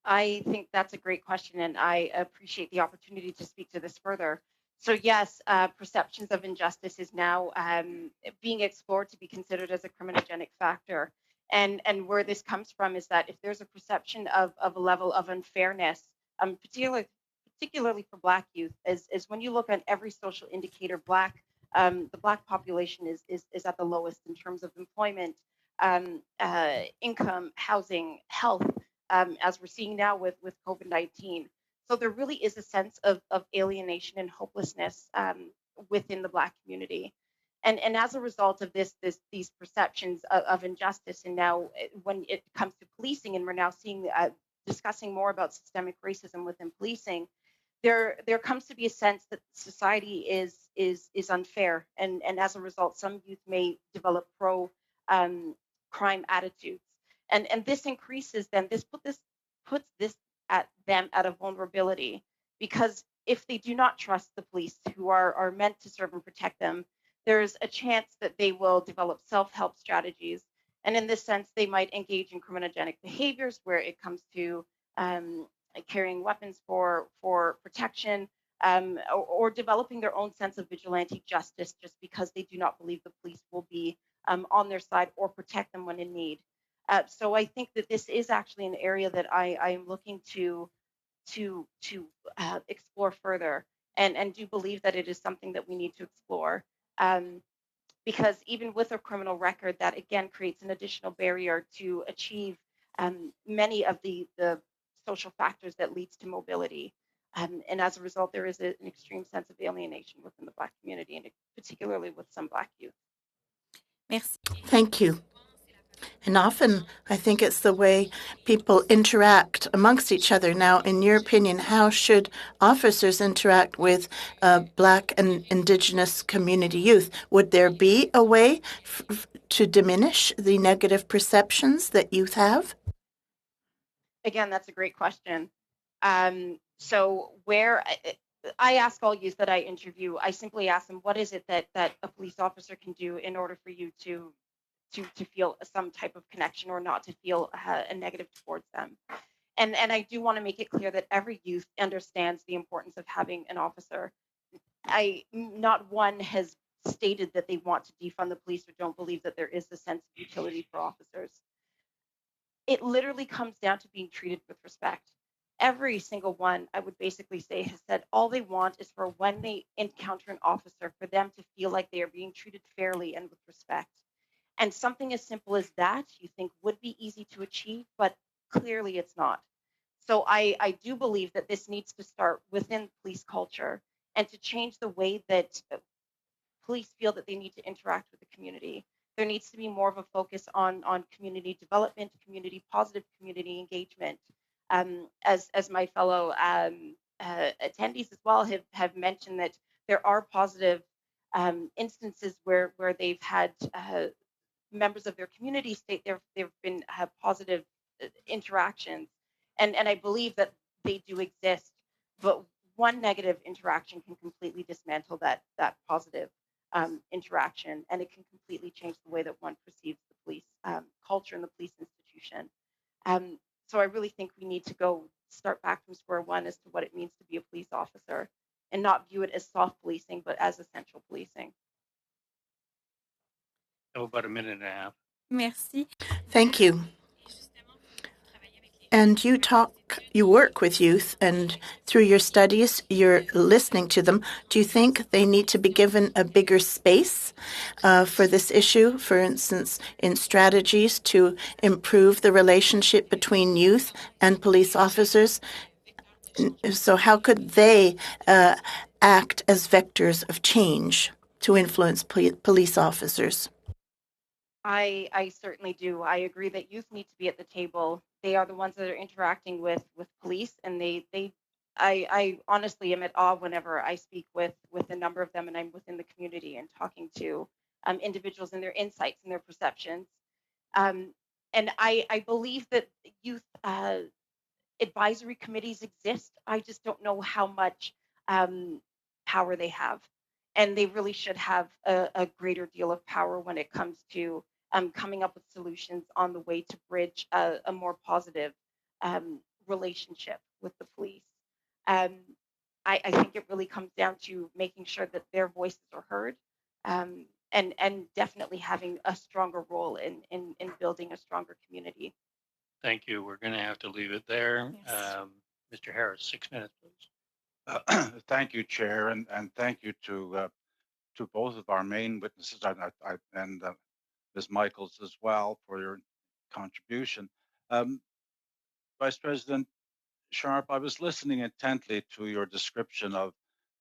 I think that's a great question, and I appreciate the opportunity to speak to this further. So yes, perceptions of injustice is now being explored to be considered as a criminogenic factor. And where this comes from is that if there's a perception of a level of unfairness, particularly for Black youth, is when you look at every social indicator, the Black population is at the lowest in terms of employment, income, housing, health, as we're seeing now with COVID-19. So there really is a sense of alienation and hopelessness within the Black community. And as a result of these perceptions of injustice, and now when it comes to policing, and we're now seeing discussing more about systemic racism within policing, there comes to be a sense that society is unfair, and as a result, some youth may develop crime attitudes, and this increases. Then this puts this at them at a vulnerability, because if they do not trust the police who are meant to serve and protect them, there's a chance that they will develop self-help strategies. And in this sense, they might engage in criminogenic behaviors where it comes to carrying weapons for protection, or developing their own sense of vigilante justice just because they do not believe the police will be on their side or protect them when in need. So I think that this is actually an area that I am looking to explore further, and do believe that it is something that we need to explore. Um, because even with a criminal record, that again creates an additional barrier to achieve many of the social factors that leads to mobility. And as a result, there is an extreme sense of alienation within the Black community, and particularly with some Black youth. Merci. Thank you. And often, I think it's the way people interact amongst each other. Now, in your opinion, how should officers interact with Black and Indigenous community youth? Would there be a way to diminish the negative perceptions that youth have? Again, that's a great question. So where I ask all youth that I interview, I simply ask them, what is it that a police officer can do in order for you to feel some type of connection, or not to feel a negative towards them? And I do want to make it clear that every youth understands the importance of having an officer. Not one has stated that they want to defund the police or don't believe that there is a sense of utility for officers. It literally comes down to being treated with respect. Every single one, I would basically say, has said all they want is for when they encounter an officer, for them to feel like they are being treated fairly and with respect. And something as simple as that, you think would be easy to achieve, but clearly it's not. So I do believe that this needs to start within police culture, and to change the way that police feel that they need to interact with the community. There needs to be more of a focus on community development, positive community engagement. As my fellow attendees as well have mentioned, that there are positive instances where they've had members of their community state they've been have positive interactions, and I believe that they do exist, but one negative interaction can completely dismantle that positive interaction, and it can completely change the way that one perceives the police culture and the police institution. So I really think we need to start back from square one as to what it means to be a police officer, and not view it as soft policing, but as essential policing. So about a minute and a half. Merci. Thank you. And you work with youth, and through your studies, you're listening to them. Do you think they need to be given a bigger space for this issue, for instance, in strategies to improve the relationship between youth and police officers? So how could they act as vectors of change to influence police officers? I certainly do. I agree that youth need to be at the table. They are the ones that are interacting with police, and I honestly am at awe whenever I speak with a number of them, and I'm within the community and talking to individuals and their insights and their perceptions. And I believe that youth advisory committees exist. I just don't know how much power they have. And they really should have a greater deal of power when it comes to coming up with solutions on the way to bridge a more positive relationship with the police. Um, I think it really comes down to making sure that their voices are heard, and definitely having a stronger role in building a stronger community. Thank you. We're going to have to leave it there. Yes. Mr. Harris, 6 minutes, please. Thank you, Chair, and thank you to both of our main witnesses and Ms. Michaels as well for your contribution. Vice President Sharp, I was listening intently to your description of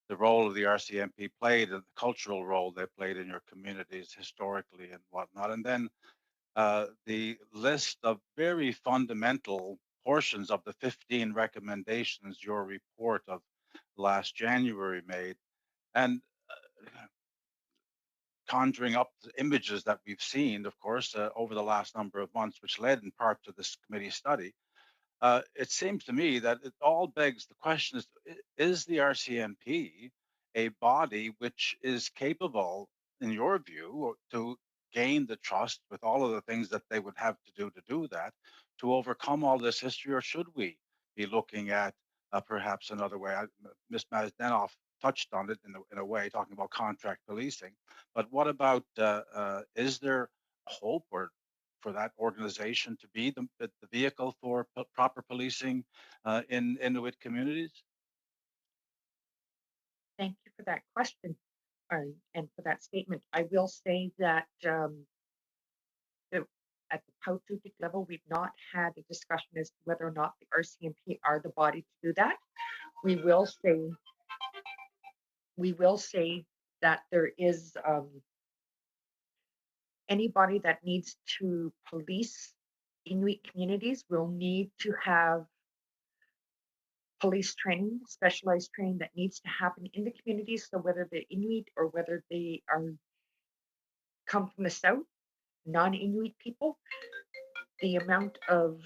the role of the RCMP played and the cultural role they played in your communities historically and whatnot. And then the list of very fundamental portions of the 15 recommendations your report of last January made. And conjuring up the images that we've seen, of course, over the last number of months, which led in part to this committee study. It seems to me that it all begs the question is the RCMP a body which is capable in your view, to gain the trust with all of the things that they would have to do that, to overcome all this history, or should we be looking at perhaps another way? Ms. Mazdanoff touched on it in a way, talking about contract policing. But what about, is there hope or for that organization to be the vehicle for proper policing in Inuit communities? Thank you for that question and for that statement. I will say that at the Paututik level, we've not had a discussion as to whether or not the RCMP are the body to do that. We will say that there is anybody that needs to police Inuit communities will need to have police training, specialized training that needs to happen in the communities. So whether they're Inuit or whether they come from the south, non-Inuit people, the amount of,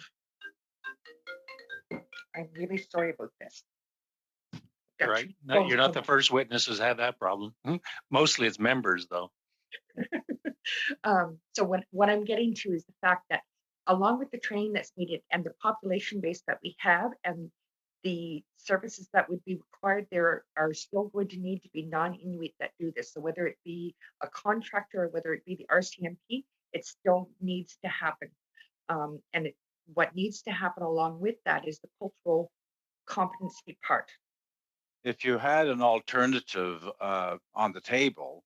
I'm really sorry about this. Right. No, you're not the first witness who's had that problem. Mostly it's members, though. So what I'm getting to is the fact that along with the training that's needed and the population base that we have and the services that would be required, there are still going to need to be non-Inuit that do this. So whether it be a contractor or whether it be the RCMP, it still needs to happen. What needs to happen along with that is the cultural competency part. If you had an alternative on the table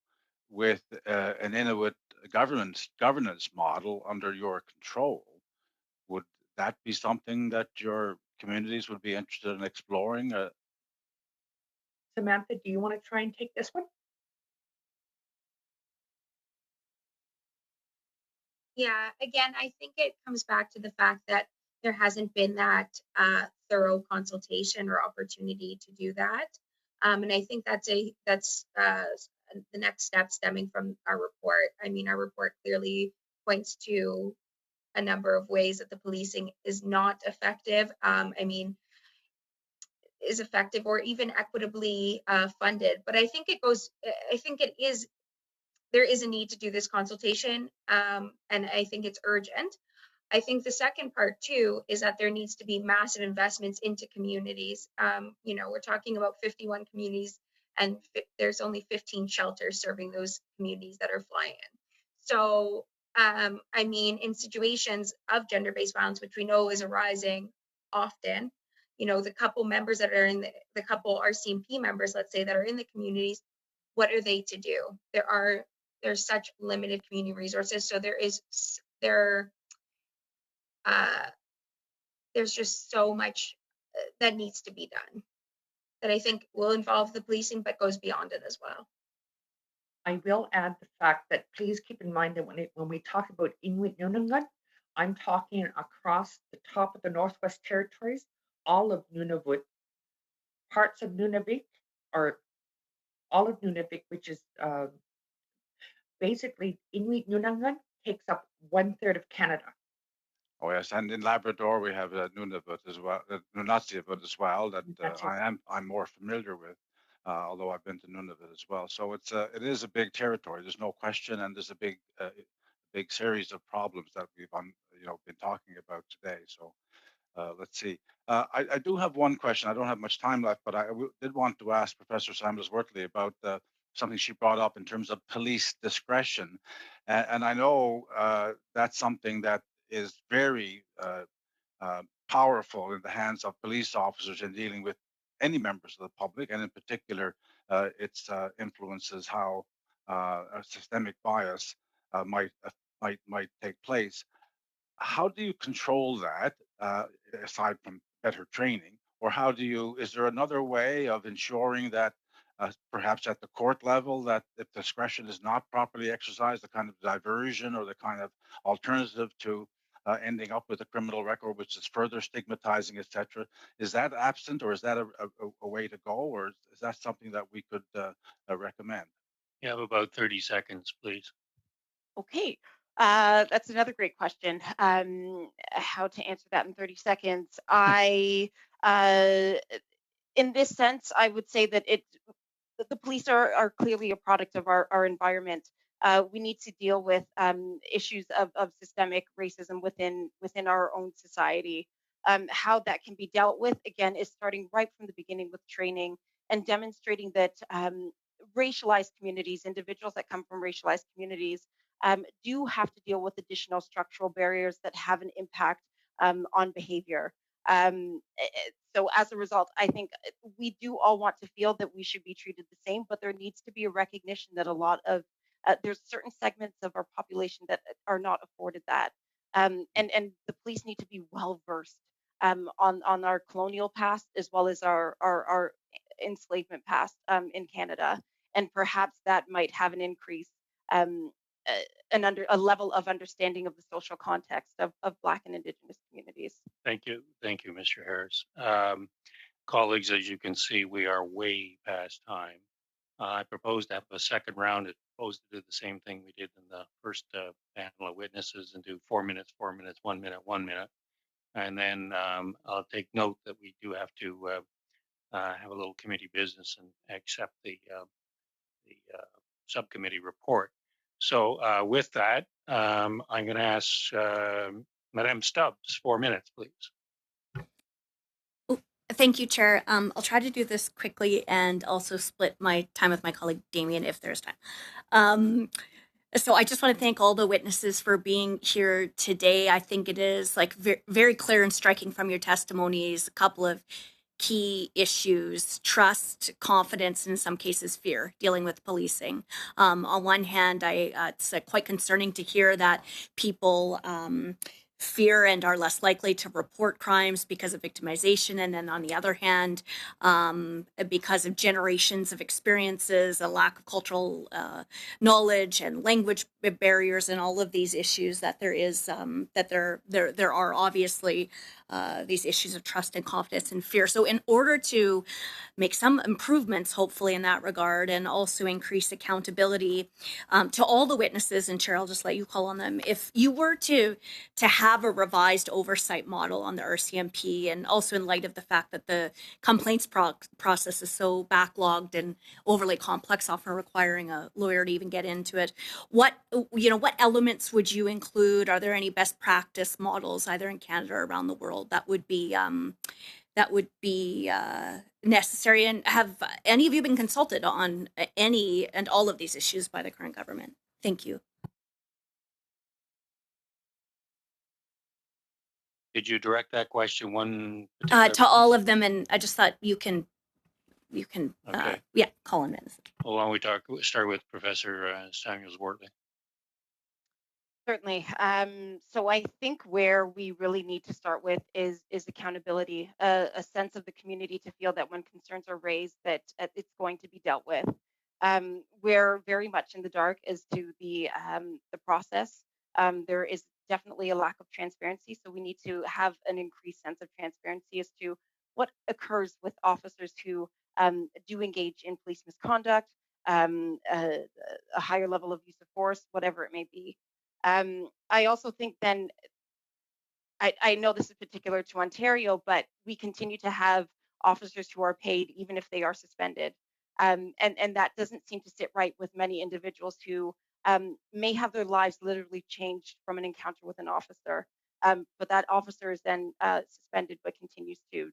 with an Inuit governance model under your control, would that be something that your communities would be interested in exploring? Samantha, do you want to try and take this one? Yeah, again, I think it comes back to the fact that there hasn't been that thorough consultation or opportunity to do that. And I think that's the next step stemming from our report. I mean, our report clearly points to a number of ways that the policing is not effective. Is effective or even equitably funded. But I think there is a need to do this consultation, and I think it's urgent. I think the second part too is that there needs to be massive investments into communities. We're talking about 51 communities, and there's only 15 shelters serving those communities that are flying in. So, in situations of gender-based violence, which we know is arising often, the couple members that are in the couple RCMP members, let's say, that are in the communities, what are they to do? There's such limited community resources, so there's just so much that needs to be done that I think will involve the policing, but goes beyond it as well. I will add the fact that please keep in mind that when we talk about Inuit Nunavut, I'm talking across the top of the Northwest Territories, all of Nunavut, parts of Nunavik, or all of Nunavik, which is basically Inuit Nunavut takes up 1/3 of Canada. Oh yes, and in Labrador we have Nunavut as well, Nunatsiavut as well. That I'm more familiar with, although I've been to Nunavut as well. So it is a big territory. There's no question, and there's a big series of problems that we've been talking about today. So let's see. I do have one question. I don't have much time left, but I did want to ask Professor Sanders-Wortley about something she brought up in terms of police discretion. And I know that's something that is very powerful in the hands of police officers in dealing with any members of the public, and in particular, its influences how a systemic bias might take place. How do you control that aside from better training, or is there another way of ensuring that perhaps at the court level, that if discretion is not properly exercised, the kind of diversion or the kind of alternative to ending up with a criminal record which is further stigmatizing, etc., is that absent, or is that a way to go, or is that something that we could recommend? You have about 30 seconds, please. Okay, that's another great question. How to answer that in 30 seconds? In this sense, I would say that the police are clearly a product of our environment. We need to deal with issues of systemic racism within our own society. How that can be dealt with, again, is starting right from the beginning with training and demonstrating that racialized communities, individuals that come from racialized communities, do have to deal with additional structural barriers that have an impact on behavior. So as a result, I think we do all want to feel that we should be treated the same, but there needs to be a recognition that a lot of there's certain segments of our population that are not afforded that, and the police need to be well versed on our colonial past as well as our enslavement past in Canada, and perhaps that might have an increase. Um, a level of understanding of the social context of Black and Indigenous communities. Thank you, Mr. Harris. Colleagues, as you can see, we are way past time. I propose to have a second round. I propose to do the same thing we did in the first panel of witnesses and do 4 minutes, 4 minutes, 1 minute, 1 minute. And then I'll take note that we do have to have a little committee business and accept the subcommittee report. So with that, I'm going to ask Madame Stubbs, 4 minutes, please. Thank you, Chair. I'll try to do this quickly and also split my time with my colleague Damien if there's time. So I just want to thank all the witnesses for being here today. I think it is like very clear and striking from your testimonies, a couple of key issues: trust, confidence, and in some cases fear, dealing with policing. On one hand, it's quite concerning to hear that people fear and are less likely to report crimes because of victimization. And then on the other hand, because of generations of experiences, a lack of cultural knowledge and language barriers and all of these issues, that there is that there are obviously these issues of trust and confidence and fear. So in order to make some improvements, hopefully in that regard, and also increase accountability to all the witnesses, and Chair, I'll just let you call on them. If you were to have a revised oversight model on the RCMP, and also in light of the fact that the complaints process is so backlogged and overly complex, often requiring a lawyer to even get into it, what elements would you include? Are there any best practice models, either in Canada or around the world, that would be necessary? And have any of you been consulted on any and all of these issues by the current government? Thank you. Did you direct that question to all of them? And I just thought you can okay. Call in minutes. Well, why don't we start with Professor Samuels-Wortley? Certainly. So I think where we really need to start with is accountability, a sense of the community to feel that when concerns are raised, that it's going to be dealt with. We're very much in the dark as to the process. There is definitely a lack of transparency, so we need to have an increased sense of transparency as to what occurs with officers who do engage in police misconduct, a higher level of use of force, whatever it may be. I also think then, I know this is particular to Ontario, but we continue to have officers who are paid even if they are suspended. And that doesn't seem to sit right with many individuals who may have their lives literally changed from an encounter with an officer. But that officer is then suspended but continues to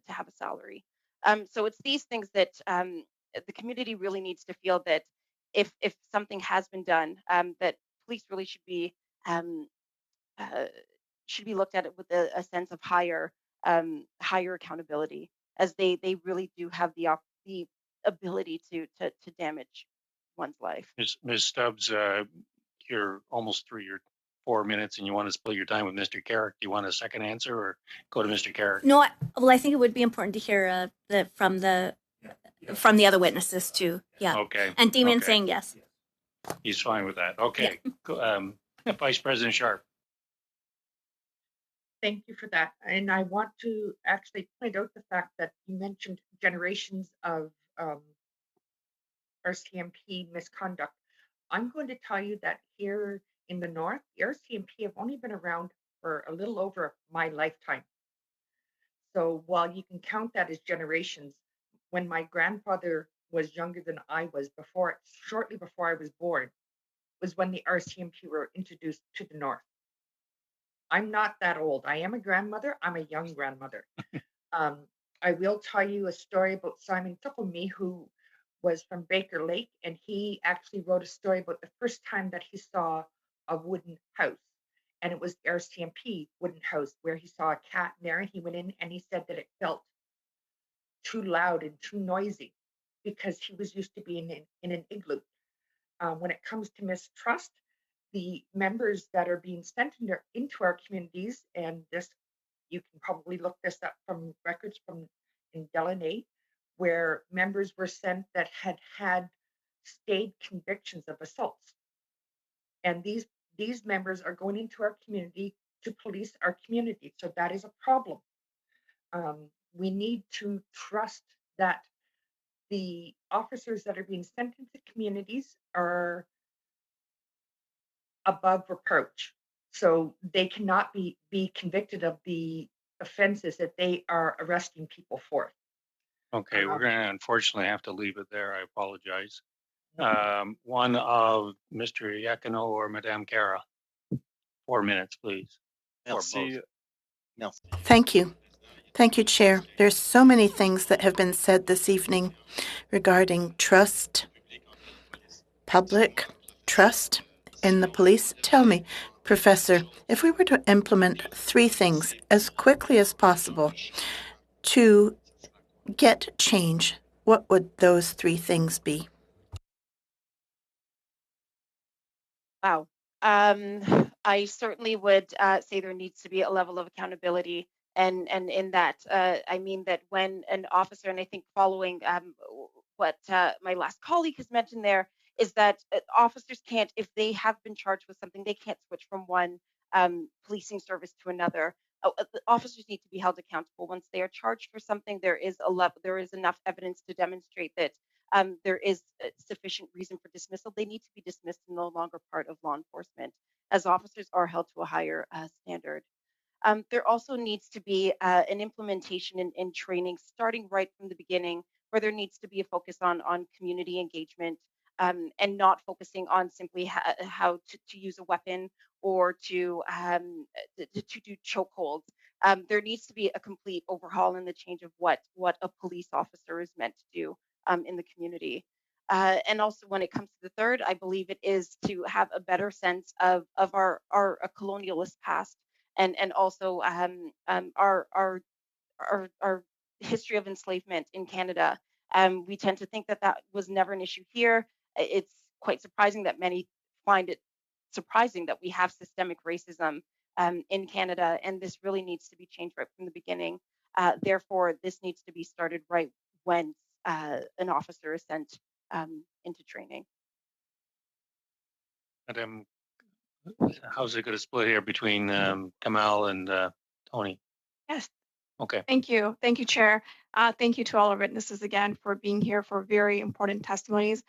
have a salary. So it's these things that the community really needs to feel that if something has been done, that police really should be looked at it with a sense of higher accountability, as they really do have the ability to damage one's life. Ms. Stubbs, you're almost through your 4 minutes, and you want to split your time with Mr. Carrick. Do you want a second answer, or go to Mr. Carrick? No, I think it would be important to hear from the other witnesses too. Yeah. Okay. And Damien saying yes. He's fine with that. Okay. Yeah. Vice President Sharp. Thank you for that. And I want to actually point out the fact that you mentioned generations of RCMP misconduct. I'm going to tell you that here in the North, the RCMP have only been around for a little over my lifetime. So while you can count that as generations, when my grandfather was younger than I was shortly before I was born, was when the RCMP were introduced to the North. I'm not that old. I am a grandmother. I'm a young grandmother. I will tell you a story about Simon Tuckelme, who was from Baker Lake, and he actually wrote a story about the first time that he saw a wooden house. And it was the RCMP wooden house where he saw a cat in there, and he went in and he said that it felt too loud and too noisy because he was used to being in an igloo. When it comes to mistrust, the members that are being sent into our communities, and this you can probably look this up from records from in Delaney, where members were sent that had state convictions of assaults, and these members are going into our community to police our community. So that is a problem. We need to trust that the officers that are being sent into communities are above reproach. So they cannot be convicted of the offenses that they are arresting people for. Okay, we're Um, going to unfortunately have to leave it there. I apologize. no, One of Mr. Yakino or Madame Kara. 4 minutes, please. Or Merci. both. No. Thank you. Thank you, Chair. There's so many things that have been said this evening regarding trust, public trust in the police. Tell me, Professor, if we were to implement 3 things as quickly as possible to get change, what would those 3 things be? Wow. I certainly would say there needs to be a level of accountability, and in that, I mean that when an officer, and I think following what my last colleague has mentioned there, is that officers can't, if they have been charged with something, they can't switch from one policing service to another. The officers need to be held accountable once they are charged for something. There is enough evidence to demonstrate that there is sufficient reason for dismissal. They need to be dismissed and no longer part of law enforcement, as officers are held to a higher standard. There also needs to be an implementation in training starting right from the beginning, where there needs to be a focus on community engagement, and not focusing on simply how to use a weapon or to do chokeholds. There needs to be a complete overhaul and the change of what a police officer is meant to do in the community. And also, when it comes to the third, I believe it is to have a better sense of our colonialist past, and also our history of enslavement in Canada. We tend to think that that was never an issue here. It's quite surprising that many find it surprising that we have systemic racism in Canada, and this really needs to be changed right from the beginning. Therefore, this needs to be started right when an officer is sent into training. Madam, how's it going to split here between Kamal and Tony? Yes, Okay. thank you. Thank you, Chair. Thank you to all our witnesses again for being here for very important testimonies.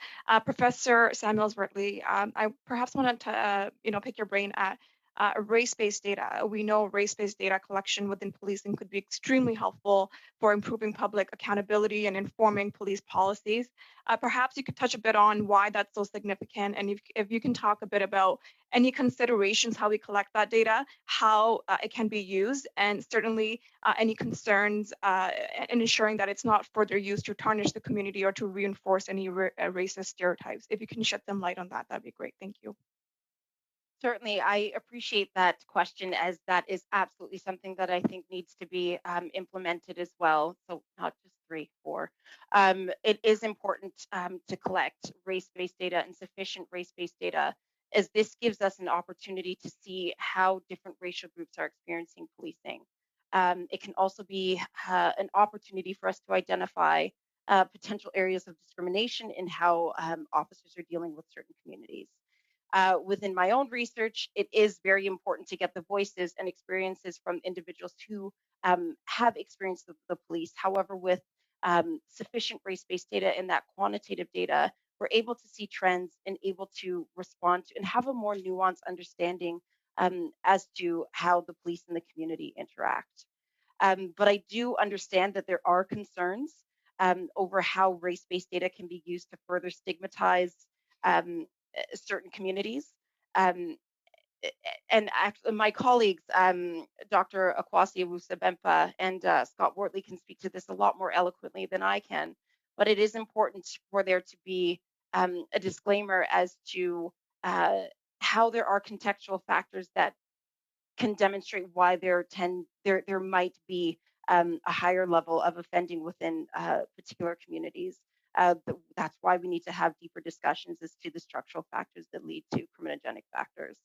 Professor Samuels-Wortley, I perhaps wanted to, pick your brain at race-based data. We know race-based data collection within policing could be extremely helpful for improving public accountability and informing police policies. Perhaps you could touch a bit on why that's so significant, and if you can talk a bit about any considerations how we collect that data, how it can be used, and certainly any concerns in ensuring that it's not further used to tarnish the community or to reinforce any racist stereotypes. If you can shed some light on that, that'd be great. Thank you. Certainly, I appreciate that question, as that is absolutely something that I think needs to be implemented as well. So not just 3, 4. It is important to collect race-based data and sufficient race-based data, as this gives us an opportunity to see how different racial groups are experiencing policing. It can also be an opportunity for us to identify potential areas of discrimination in how officers are dealing with certain communities. Within my own research, it is very important to get the voices and experiences from individuals who have experienced the police. However, with sufficient race-based data and that quantitative data, we're able to see trends and able to respond to and have a more nuanced understanding as to how the police and the community interact. But I do understand that there are concerns over how race-based data can be used to further stigmatize certain communities. Um, and actually, my colleagues, Dr. Akwasi Owusu-Bempah and Scott Wortley, can speak to this a lot more eloquently than I can. But it is important for there to be a disclaimer as to how there are contextual factors that can demonstrate why there might be a higher level of offending within particular communities. That's why we need to have deeper discussions as to the structural factors that lead to criminogenic factors.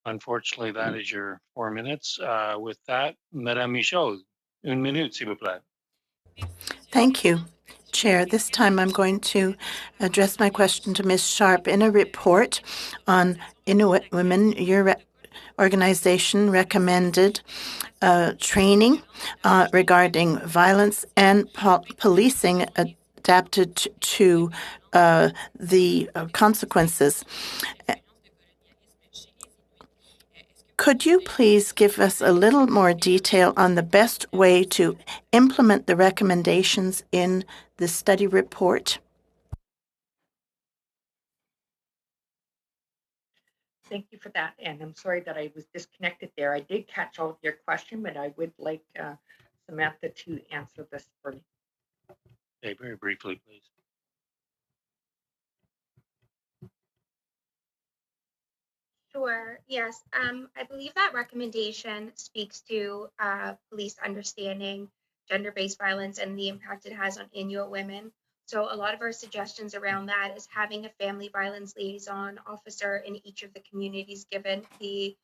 Unfortunately, that is your 4 minutes. With that, Madame Michaud, une minute, s'il vous plaît. Thank you, Chair. This time I'm going to address my question to Ms. Sharp. In a report on Inuit women, your organization recommended training regarding violence and policing adapted to the consequences. Could you please give us a little more detail on the best way to implement the recommendations in the study report? Thank you for that. And I'm sorry that I was disconnected there. I did catch all of your question, but I would like Samantha to answer this for me. Okay, very briefly, please. Sure. Yes. I believe that recommendation speaks to police understanding gender-based violence and the impact it has on Inuit women. So a lot of our suggestions around that is having a family violence liaison officer in each of the communities, given the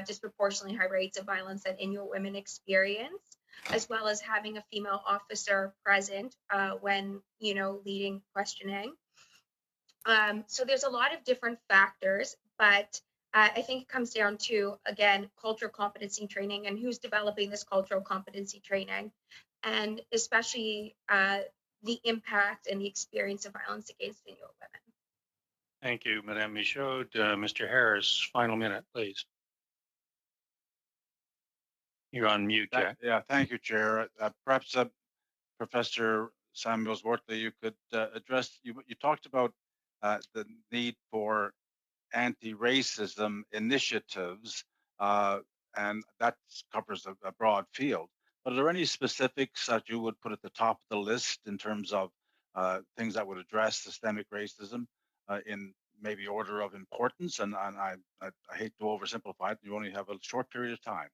disproportionately high rates of violence that Inuit women experience, as well as having a female officer present when leading questioning. So there's a lot of different factors, but I think it comes down to, again, cultural competency training and who's developing this cultural competency training, and especially the impact and the experience of violence against Inuit women. Thank you, Madame Michaud. Mr. Harris, final minute, please. You're on mute, Jack. Yeah, thank you, Chair. Perhaps Professor Samuels Wortley, you could address, you talked about the need for anti-racism initiatives, and that covers a broad field. But are there any specifics that you would put at the top of the list in terms of things that would address systemic racism in maybe order of importance? And I hate to oversimplify it. You only have a short period of time.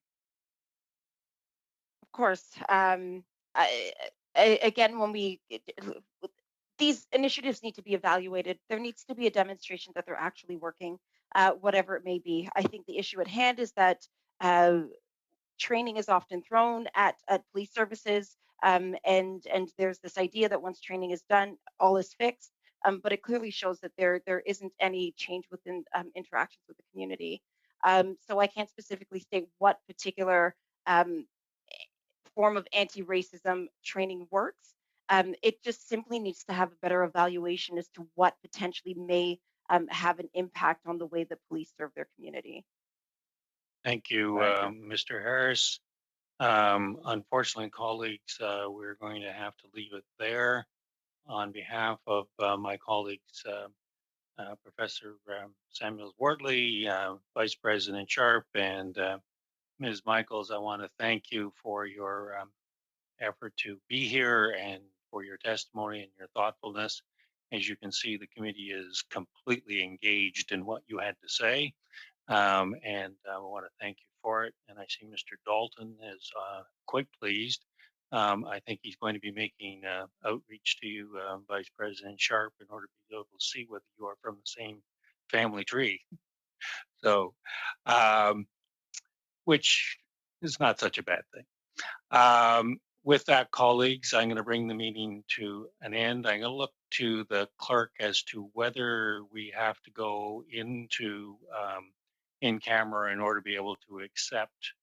Of course. Again, when these initiatives need to be evaluated, there needs to be a demonstration that they're actually working, whatever it may be. I think the issue at hand is that training is often thrown at police services, and there's this idea that once training is done, all is fixed. But it clearly shows that there isn't any change within interactions with the community. So I can't specifically state what particular form of anti-racism training works. It just simply needs to have a better evaluation as to what potentially may have an impact on the way that police serve their community. Thank you, Mr. Harris. Unfortunately, colleagues, we're going to have to leave it there. On behalf of my colleagues, Professor Samuels Wortley, Vice President Sharp, and Ms. Michaels, I want to thank you for your effort to be here and for your testimony and your thoughtfulness. As you can see, the committee is completely engaged in what you had to say, and I want to thank you for it. And I see Mr. Dalton is quite pleased. I think he's going to be making outreach to you, Vice President Sharp, in order to be able to see whether you are from the same family tree. So, which is not such a bad thing. With that, colleagues, I'm going to bring the meeting to an end. I'm going to look to the clerk as to whether we have to go into in camera in order to be able to accept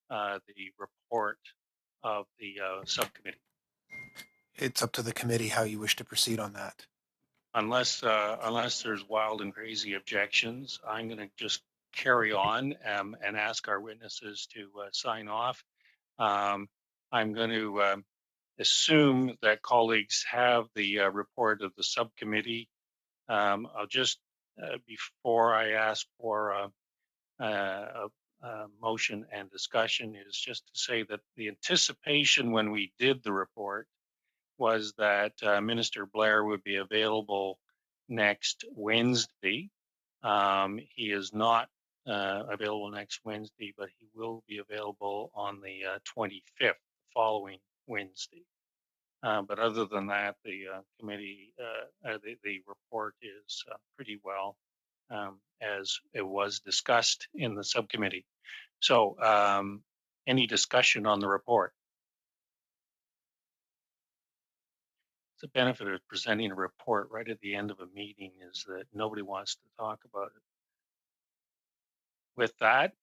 the report of the subcommittee. It's up to the committee how you wish to proceed on that. Unless there's wild and crazy objections, I'm going to just carry on and ask our witnesses to sign off. I'm going to assume that colleagues have the report of the subcommittee. I'll just, before I ask for a motion and discussion, is just to say that the anticipation when we did the report was that Minister Blair would be available next Wednesday. He is not available next Wednesday, but he will be available on the 25th, following Wednesday. But other than that, the committee, the report is pretty well as it was discussed in the subcommittee. So, any discussion on the report? The benefit of presenting a report right at the end of a meeting is that nobody wants to talk about it. With that,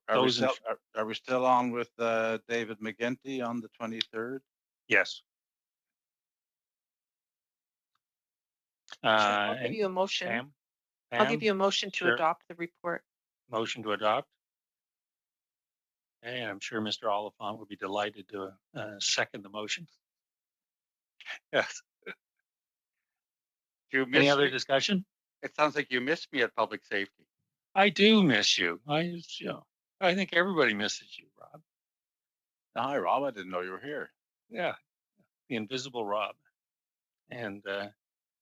are we still on with David McGinty on the 23rd? Yes. I'll give you a motion. Pam? I'll give you a motion to adopt the report. Motion to adopt. And I'm sure Mr. Oliphant would be delighted to second the motion. Yes. Any other discussion? It sounds like you missed me at public safety. I do miss you. I think everybody misses you, Rob. Hi, Rob. I didn't know you were here. Yeah, the invisible Rob. And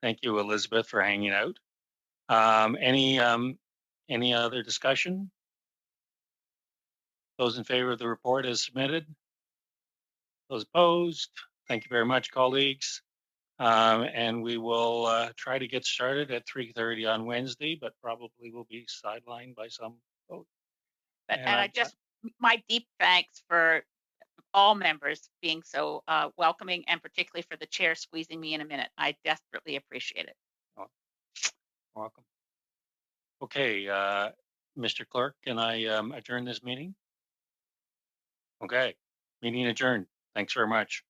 thank you, Elizabeth, for hanging out. Any other discussion? Those in favor of the report as submitted? Those opposed? Thank you very much, colleagues. And we will try to get started at 3:30 on Wednesday, but probably will be sidelined by some vote. And I just, my deep thanks for all members being so welcoming, and particularly for the chair squeezing me in a minute. I desperately appreciate it. Welcome. Okay, Mr. Clerk, can I adjourn this meeting? Okay, meeting adjourned. Thanks very much.